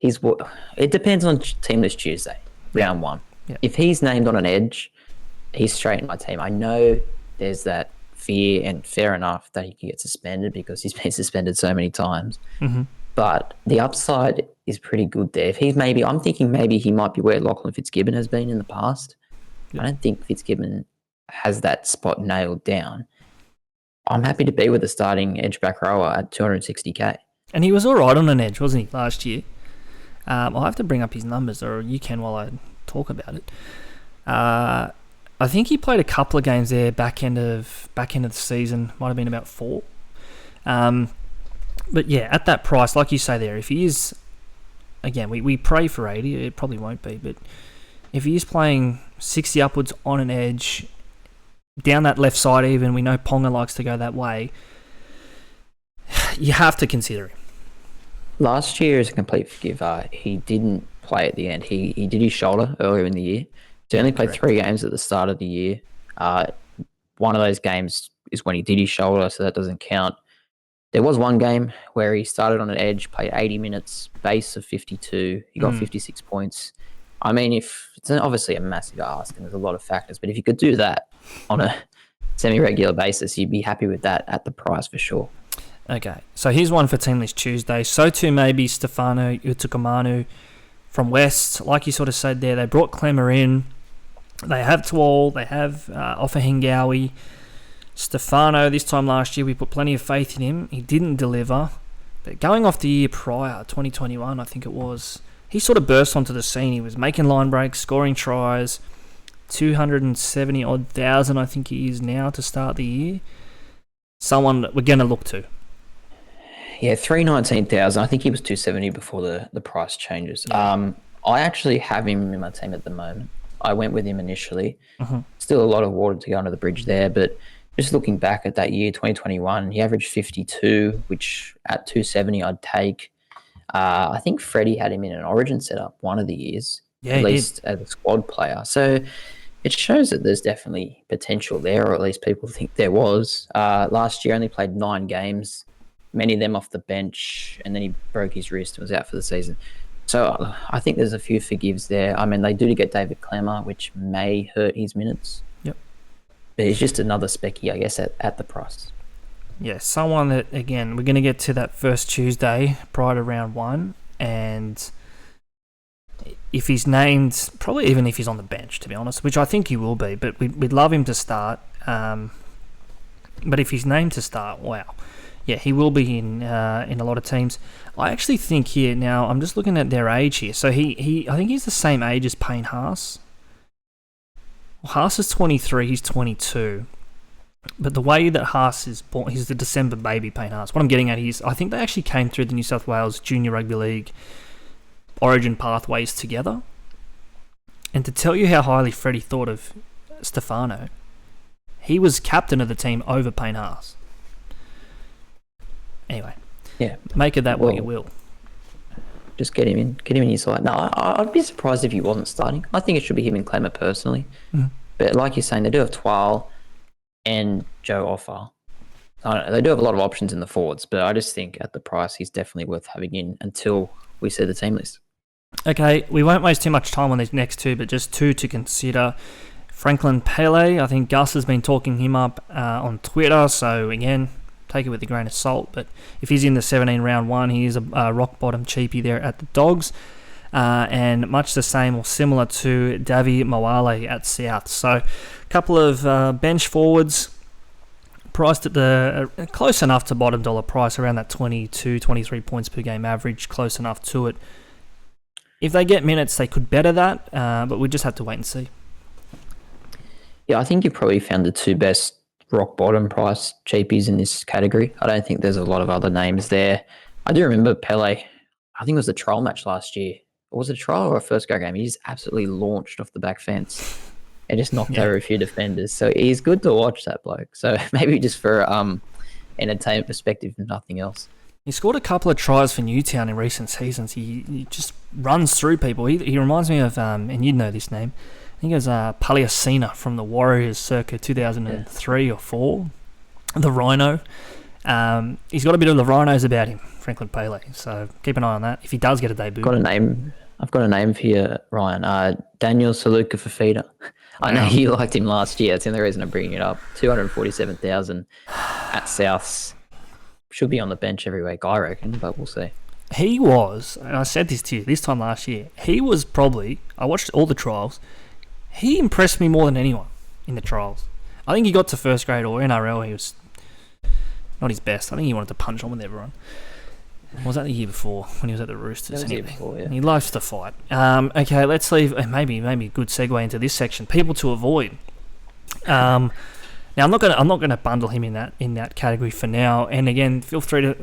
[SPEAKER 2] it depends on Teamless Tuesday, round 1.
[SPEAKER 1] Yeah.
[SPEAKER 2] If he's named on an edge, he's straight in my team. I know there's that fear, and fair enough, that he can get suspended because he's been suspended so many times.
[SPEAKER 1] Mm-hmm.
[SPEAKER 2] But the upside is pretty good there. If I'm thinking maybe he might be where Lachlan Fitzgibbon has been in the past. Yeah. I don't think Fitzgibbon has that spot nailed down. I'm happy to be with the starting edge back rower at 260k.
[SPEAKER 1] And he was all right on an edge, wasn't he, last year? I'll have to bring up his numbers, or you can while I talk about it. I think he played a couple of games there back end of the season. Might have been about 4. But yeah, at that price, like you say there, if he is, again, we pray for 80. It probably won't be, but if he is playing 60 upwards on an edge, down that left side even, we know Ponga likes to go that way, you have to consider him.
[SPEAKER 2] Last year is a complete forgive. He didn't play at the end. He did his shoulder earlier in the year. He only played 3 games at the start of the year. One of those games is when he did his shoulder, so that doesn't count. There was one game where he started on an edge, played 80 minutes, base of 52. He got 56 points. I mean, if it's obviously a massive ask and there's a lot of factors, but if you could do that on a semi-regular basis, you'd be happy with that at the price for sure.
[SPEAKER 1] Okay, so here's one for Team List Tuesday. So too maybe Stefano Utokumanu from West. Like you sort of said there, they brought Clemmer in. They have Twal, they have Offa Hingawi. Stefano, this time last year, we put plenty of faith in him. He didn't deliver. But going off the year prior, 2021, I think it was, he sort of burst onto the scene. He was making line breaks, scoring tries, 270-odd thousand, I think he is now to start the year. Someone that we're going to look to.
[SPEAKER 2] Yeah, 319,000. I think he was 270 before the price changes.
[SPEAKER 1] Yeah.
[SPEAKER 2] I actually have him in my team at the moment. I went with him initially.
[SPEAKER 1] Mm-hmm.
[SPEAKER 2] Still a lot of water to go under the bridge there, but just looking back at that year, 2021, he averaged 52, which at 270 I'd take. I think Freddie had him in an Origin setup one of the years, at least as a squad player. So it shows that there's definitely potential there, or at least people think there was. Last year only played 9 games, many of them off the bench, and then he broke his wrist and was out for the season. So I think there's a few forgives there. I mean, they do get David Clemmer, which may hurt his minutes.
[SPEAKER 1] Yep.
[SPEAKER 2] But it's just another specky, I guess, at the price.
[SPEAKER 1] Yeah, someone that, again, we're going to get to that first Tuesday prior to round 1, and if he's named, probably even if he's on the bench, to be honest, which I think he will be, but we'd love him to start. But if he's named to start, wow. Yeah, he will be in a lot of teams. I actually think here, now, I'm just looking at their age here. So I think he's the same age as Payne Haas. Well, Haas is 23, he's 22. But the way that Haas is born, he's the December baby, Payne Haas. What I'm getting at is, I think they actually came through the New South Wales Junior Rugby League Origin pathways together. And to tell you how highly Freddie thought of Stefano, he was captain of the team over Payne Haas. Anyway,
[SPEAKER 2] yeah,
[SPEAKER 1] make it that way you will.
[SPEAKER 2] Just get him in your side. No, I'd be surprised if he wasn't starting. I think it should be him and Clemmer personally. Mm-hmm. But like you're saying, they do have Twal and Joe Offa. They do have a lot of options in the forwards, but I just think at the price, he's definitely worth having in until we see the team list.
[SPEAKER 1] Okay, we won't waste too much time on these next two, but just two to consider. Franklin Pele, I think Gus has been talking him up on Twitter, so again, take it with a grain of salt, but if he's in the 17 round 1, he is a rock bottom cheapie there at the Dogs, and much the same or similar to Davi Mawale at South. So a couple of bench forwards priced at the close enough to bottom dollar price, around that 22, 23 points per game average, close enough to it. If they get minutes, they could better that, but we just have to wait and see.
[SPEAKER 2] Yeah, I think you've probably found the two best rock bottom price cheapies in this category. I don't think there's a lot of other names there. I do remember Pele, I think it was the trial match last year. Or was it a trial or a first go game? He just absolutely launched off the back fence and just knocked over a few defenders. So he's good to watch, that bloke. So maybe just for entertainment perspective and nothing else.
[SPEAKER 1] He scored a couple of tries for Newtown in recent seasons. He just runs through people. He reminds me of, and you'd know this name, I think it was Paliacina from the Warriors circa 2003 or 4. The Rhino. He's got a bit of the Rhinos about him, Franklin Pele. So keep an eye on that if he does get a debut.
[SPEAKER 2] I've got a name for you, Ryan. Daniel Saluka Fafita. I know you liked him last year. That's the only reason I'm bringing it up. 247,000 at Souths. Should be on the bench every week, I reckon, but we'll see.
[SPEAKER 1] He was, and I said this to you this time last year, he was probably, I watched all the trials, he impressed me more than anyone in the trials. I think he got to first grade or NRL, he was not his best. I think he wanted to punch on with everyone. Or was that the year before when he was at the Roosters?
[SPEAKER 2] That was the year before, yeah.
[SPEAKER 1] He likes to fight. Okay, let's leave, maybe a good segue into this section. People to avoid. Now I'm not gonna bundle him in that category for now. And again, feel free to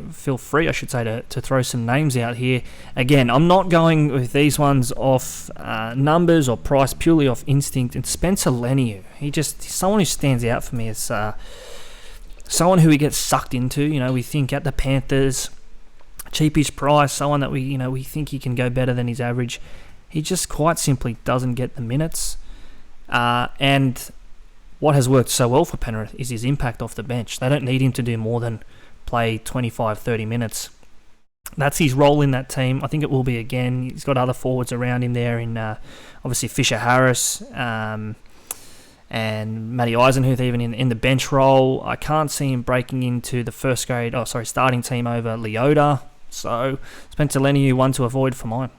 [SPEAKER 1] throw some names out here. Again, I'm not going with these ones off numbers or price, purely off instinct. And Spencer Leniu, he's someone who stands out for me as someone who we get sucked into. You know, we think at the Panthers, cheapish price, someone that we think he can go better than his average. He just quite simply doesn't get the minutes, and what has worked so well for Penrith is his impact off the bench. They don't need him to do more than play 25, 30 minutes That's his role in that team. I think it will be again. He's got other forwards around him there in obviously Fisher Harris and Matty Eisenhuth even in the bench role. I can't see him breaking into the starting team over Leota. So Spencer Leniu, one to avoid for mine.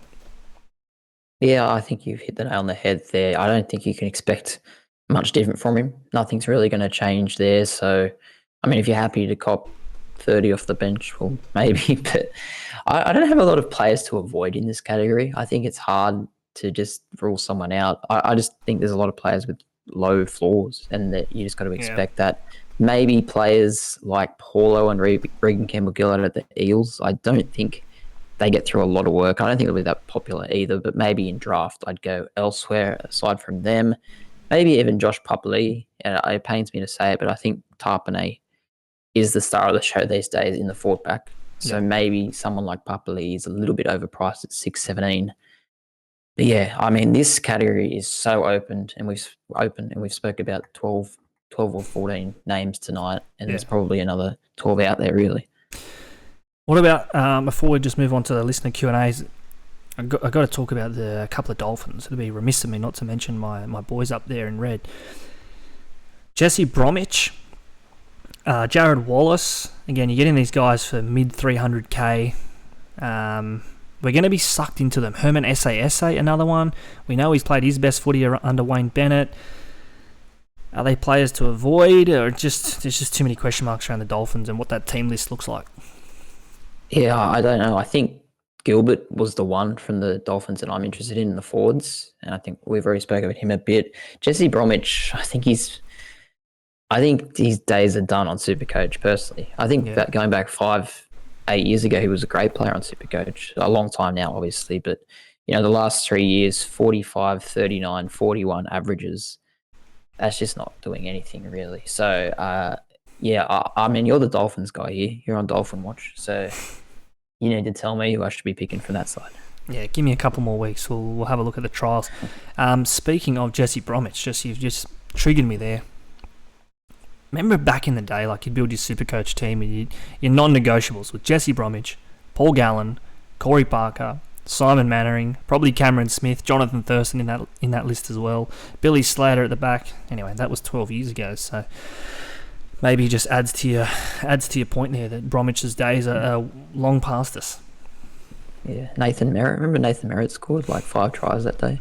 [SPEAKER 2] Yeah, I think you've hit the nail on the head there. I don't think you can expect much different from him. Nothing's really going to change there. So, I mean, if you're happy to cop 30 off the bench, well, maybe. But I don't have a lot of players to avoid in this category. I think it's hard to just rule someone out. I just think there's a lot of players with low floors, and that you just got to expect that. Maybe players like Paulo and Regan Campbell-Gillard at the Eels, I don't think they get through a lot of work. I don't think it'll be that popular either, but maybe in draft I'd go elsewhere aside from them. Maybe even Josh Papali'i. It pains me to say it, but I think Tarpanay is the star of the show these days in the forward back. So maybe someone like Papali'i is a little bit overpriced at 6.17. But yeah, I mean, this category is so open, and we've spoke about 12 or 14 names tonight, and there's probably another 12 out there, really.
[SPEAKER 1] What about, before we just move on to the listener Q&As, I've got to talk about a couple of Dolphins. It'd be remiss of me not to mention my boys up there in red. Jesse Bromwich, Jared Wallace. Again, you're getting these guys for mid 300k. We're going to be sucked into them. Herman Essa, another one. We know he's played his best footy under Wayne Bennett. Are they players to avoid, or there's just too many question marks around the Dolphins and what that team list looks like? Yeah,
[SPEAKER 2] I don't know. I think Gilbert was the one from the Dolphins that I'm interested in the forwards, and I think we've already spoken about him a bit. Jesse Bromwich, I think his days are done on SuperCoach, personally. I think that going back 5-8 years ago, he was a great player on SuperCoach. A long time now, obviously, but the last 3 years, 45, 39, 41 averages. That's just not doing anything, really. So, I mean, you're the Dolphins guy here. You're on Dolphin Watch, so you need to tell me who I should be picking from that side.
[SPEAKER 1] Yeah, give me a couple more weeks. We'll have a look at the trials. Speaking of Jesse Bromwich, you've just triggered me there. Remember back in the day, like you'd build your SuperCoach team and your non-negotiables with Jesse Bromwich, Paul Gallen, Corey Parker, Simon Mannering, probably Cameron Smith, Jonathan Thurston in that list as well, Billy Slater at the back. Anyway, that was 12 years ago, so maybe just adds to your point there that Bromwich's days are long past us.
[SPEAKER 2] Yeah, Nathan Merritt. Remember Nathan Merritt scored like 5 tries that day?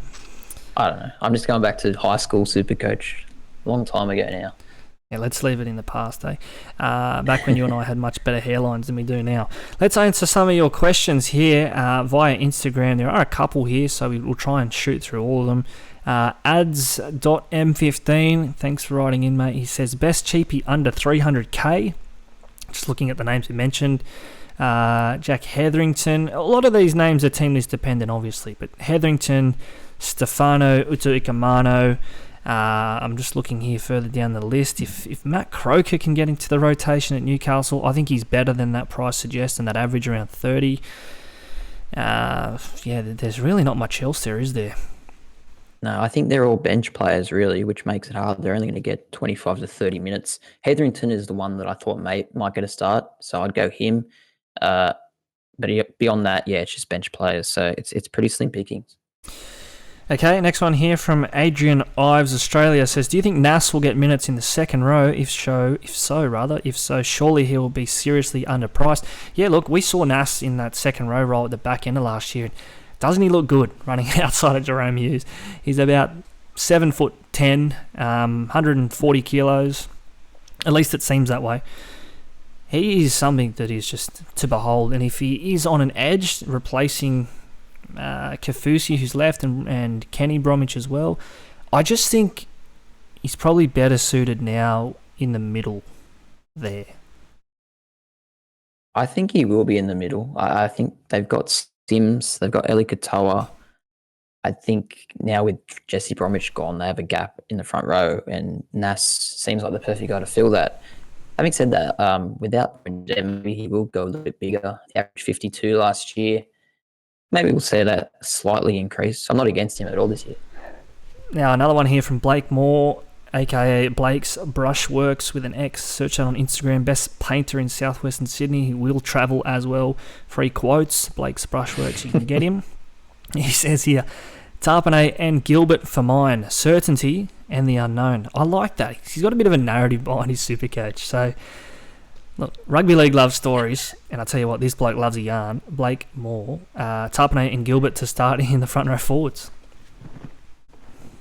[SPEAKER 2] I don't know. I'm just going back to high school SuperCoach a long time ago now.
[SPEAKER 1] Yeah, let's leave it in the past, eh? Back when you and I had much better hairlines than we do now. Let's answer some of your questions here via Instagram. There are a couple here, so we'll try and shoot through all of them. Ads.m15, thanks for writing in, mate. He says, best cheapie under 300k. Just looking at the names we mentioned. Jack Hetherington. A lot of these names are team list dependent, obviously, but Hetherington, Stefano Utoikamano. I'm just looking here further down the list. If Matt Croker can get into the rotation at Newcastle, I think he's better than that price suggests, and that average around 30. There's really not much else there, is there?
[SPEAKER 2] No, I think they're all bench players, really, which makes it hard. They're only going to get 25 to 30 minutes. Hetherington is the one that I thought might get a start, so I'd go him. But beyond that, it's just bench players, so it's pretty slim pickings.
[SPEAKER 1] Okay, next one here from Adrian Ives, Australia, says, do you think Nas will get minutes in the second row? If so, surely he will be seriously underpriced. Yeah, look, we saw Nas in that second row role at the back end of last year. Doesn't he look good running outside of Jerome Hughes? He's about 7'10", 140 kilos. At least it seems that way. He is something that is just to behold. And if he is on an edge, replacing Kafusi, who's left, and Kenny Bromwich as well, I just think he's probably better suited now in the middle there.
[SPEAKER 2] I think he will be in the middle. I think they've got Sims, they've got Eli Katoa. I think now with Jesse Bromwich gone, they have a gap in the front row, and Nas seems like the perfect guy to fill that. Having said that, without maybe he will go a little bit bigger. He averaged 52 last year. Maybe we'll see that slightly increase. I'm not against him at all this year.
[SPEAKER 1] Now, another one here from Blake Moore. aka Blake's Brushworks with an X. Search that on Instagram. Best painter in southwestern Sydney. He will travel as well. Free quotes. Blake's Brushworks. You can get him. He says here, Tarpanay and Gilbert for mine. Certainty and the unknown. I like that. He's got a bit of a narrative behind his Supercoach. So, look, rugby league loves stories, and I tell you what, this bloke loves a yarn. Blake Moore, Tarpanay and Gilbert to start in the front row forwards.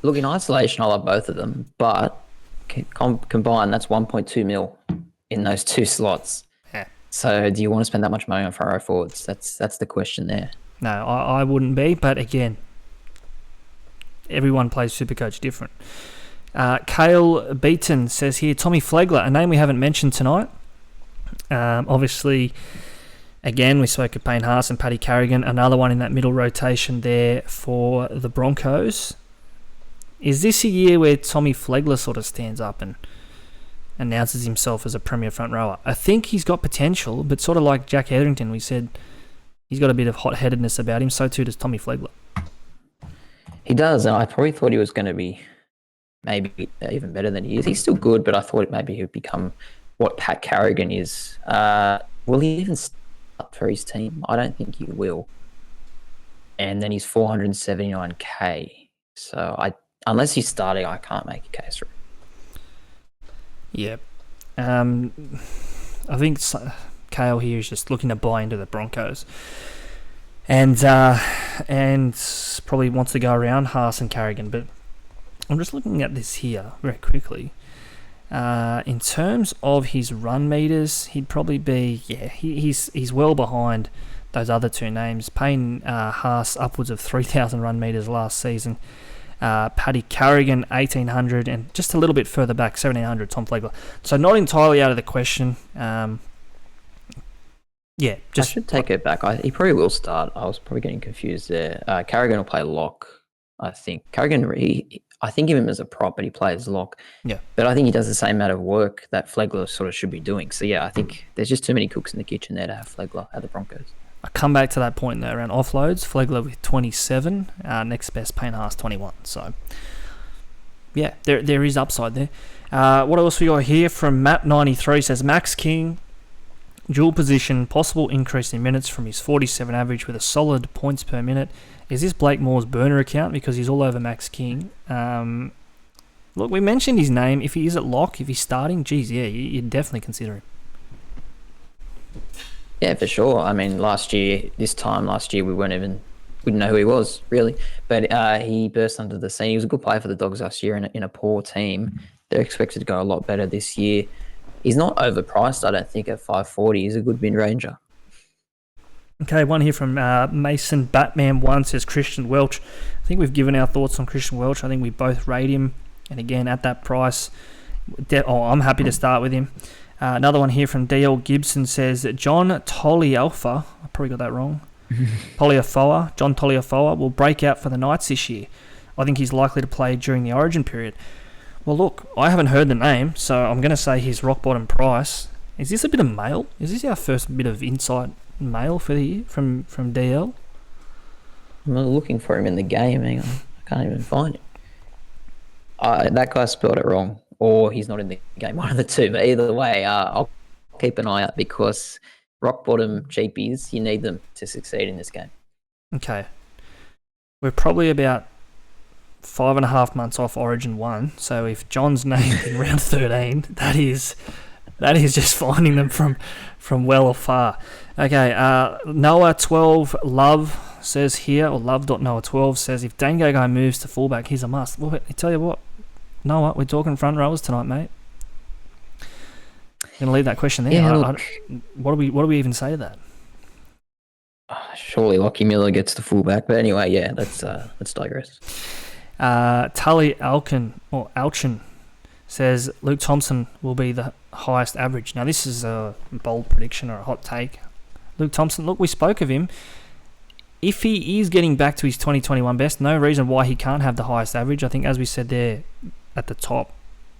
[SPEAKER 2] Look, in isolation, I love both of them, but combined, that's 1.2 mil in those two slots.
[SPEAKER 1] Yeah.
[SPEAKER 2] So, do you want to spend that much money on front row forwards? That's the question there.
[SPEAKER 1] No, I wouldn't be, but again, everyone plays Supercoach different. Cale Beaton says here, Tommy Flegler, a name we haven't mentioned tonight. Obviously, again, we spoke of Payne Haas and Paddy Carrigan, another one in that middle rotation there for the Broncos. Is this a year where Tommy Flegler sort of stands up and announces himself as a premier front rower? I think he's got potential, but sort of like Jack Etherington, we said he's got a bit of hot-headedness about him, so too does Tommy Flegler.
[SPEAKER 2] He does, and I probably thought he was going to be maybe even better than he is. He's still good, but I thought maybe he would become what Pat Carrigan is. Will he even start for his team? I don't think he will. And then he's 479k. So unless he's starting, I can't make a case for him.
[SPEAKER 1] Yeah. I think Kale here is just looking to buy into the Broncos. And probably wants to go around Haas and Carrigan. But I'm just looking at this here very quickly. In terms of his run meters, he'd probably be, he's well behind those other two names. Payne Haas, upwards of 3,000 run meters last season. Paddy Carrigan, 1,800, and just a little bit further back, 1,700, Tom Flegler. So not entirely out of the question. I
[SPEAKER 2] should take it back. He probably will start. I was probably getting confused there. Carrigan will play lock, I think. Carrigan, I think of him as a prop, but he plays lock.
[SPEAKER 1] Yeah.
[SPEAKER 2] But I think he does the same amount of work that Flegler sort of should be doing. So, yeah, I think there's just too many cooks in the kitchen there to have Flegler at the Broncos.
[SPEAKER 1] I come back to that point there around offloads. Flegler with 27, next best Payne Haas 21. So, yeah, there is upside there. What else we got here from Matt93 says Max King, dual position, possible increase in minutes from his 47 average with a solid points per minute. Is this Blake Moore's burner account? Because he's all over Max King. Look, we mentioned his name. If he is at lock, if he's starting, geez, yeah, you'd definitely consider him.
[SPEAKER 2] Yeah, for sure. I mean, this time last year, we wouldn't know who he was, really. But he burst under the scene. He was a good player for the Dogs last year in a poor team. They're expected to go a lot better this year. He's not overpriced, I don't think, at 540. He's a good mid-ranger.
[SPEAKER 1] Okay, one here from Mason Batman 1 says Christian Welch. I think we've given our thoughts on Christian Welch. I think we both rate him. And again, at that price, I'm happy to start with him. Another one here from DL Gibson says that John Toliafoa, I probably got that wrong, John Toliafoa will break out for the Knights this year. I think he's likely to play during the Origin period. Well, look, I haven't heard the name, so I'm going to say his rock bottom price. Is this a bit of mail? Is this our first bit of insight mail for the year from DL?
[SPEAKER 2] I'm looking for him in the game. Hang on. I can't even find him. That guy spelled it wrong, or he's not in the game, one of the two. But either way, I'll keep an eye out because rock bottom cheapies, you need them to succeed in this game. Okay.
[SPEAKER 1] We're probably about 5.5 months off Origin 1, so if John's name in round 13, that is just finding them from well or far. Okay, Noah12 Love says here, or love.noah12 says, if Dane Gagai moves to fullback, he's a must. Well, I tell you what, Noah, we're talking front rowers tonight, mate. I'm going to leave that question there.
[SPEAKER 2] Yeah,
[SPEAKER 1] what do we even say to that?
[SPEAKER 2] Surely Lockie Miller gets the fullback, but anyway, yeah, let's digress.
[SPEAKER 1] Tully Alchin says Luke Thompson will be the highest average. Now, this is a bold prediction or a hot take. Luke Thompson, look, we spoke of him. If he is getting back to his 2021 best, no reason why he can't have the highest average. I think, as we said there at the top,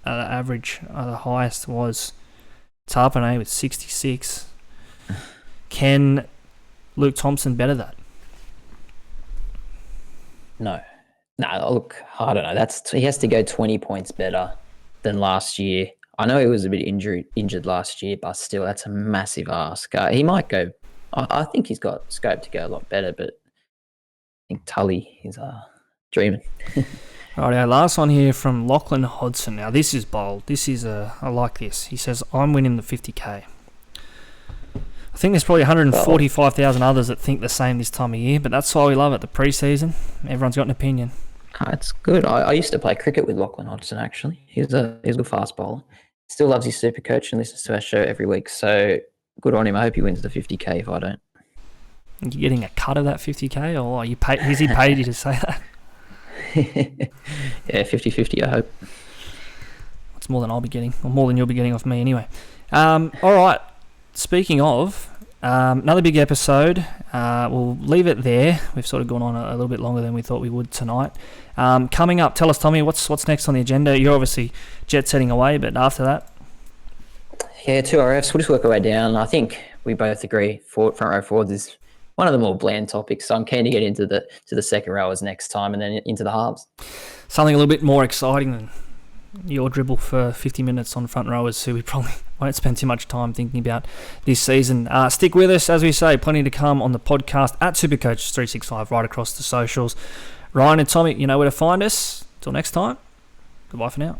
[SPEAKER 1] the average, the highest was Tarpanay with 66. Can Luke Thompson better that?
[SPEAKER 2] No, look, I don't know. He has to go 20 points better than last year. I know he was a bit injured last year, but still, that's a massive ask. He might go. I think he's got scope to go a lot better, but I think Tully is dreaming.
[SPEAKER 1] Right, last one here from Lachlan Hodson. Now, this is bold. I like this. He says, I'm winning the 50K. I think there's probably 145,000 others that think the same this time of year, but that's why we love it. The pre-season, everyone's got an opinion.
[SPEAKER 2] It's good. I used to play cricket with Lachlan Hodgson, actually. He's a good fast bowler. Still loves his SuperCoach and listens to our show every week. So good on him. I hope he wins the 50K if I don't.
[SPEAKER 1] Are you getting a cut of that 50K, or are you paid? Has he paid you to say that?
[SPEAKER 2] Yeah, 50-50, I hope.
[SPEAKER 1] It's more than I'll be getting, or more than you'll be getting off me anyway. All right. Speaking of, another big episode. We'll leave it there. We've sort of gone on a little bit longer than we thought we would tonight. Coming up, tell us, Tommy, what's next on the agenda? You're obviously jet setting away, but after that?
[SPEAKER 2] Yeah, 2 RFs. We'll just work our way down. I think we both agree front row forwards is one of the more bland topics, so I'm keen to get into the second rowers next time and then into the halves.
[SPEAKER 1] Something a little bit more exciting than your dribble for 50 minutes on front rowers who we probably won't spend too much time thinking about this season. Stick with us, as we say, plenty to come on the podcast at SuperCoach365 right across the socials. Ryan and Tommy, you know where to find us. Till next time, goodbye for now.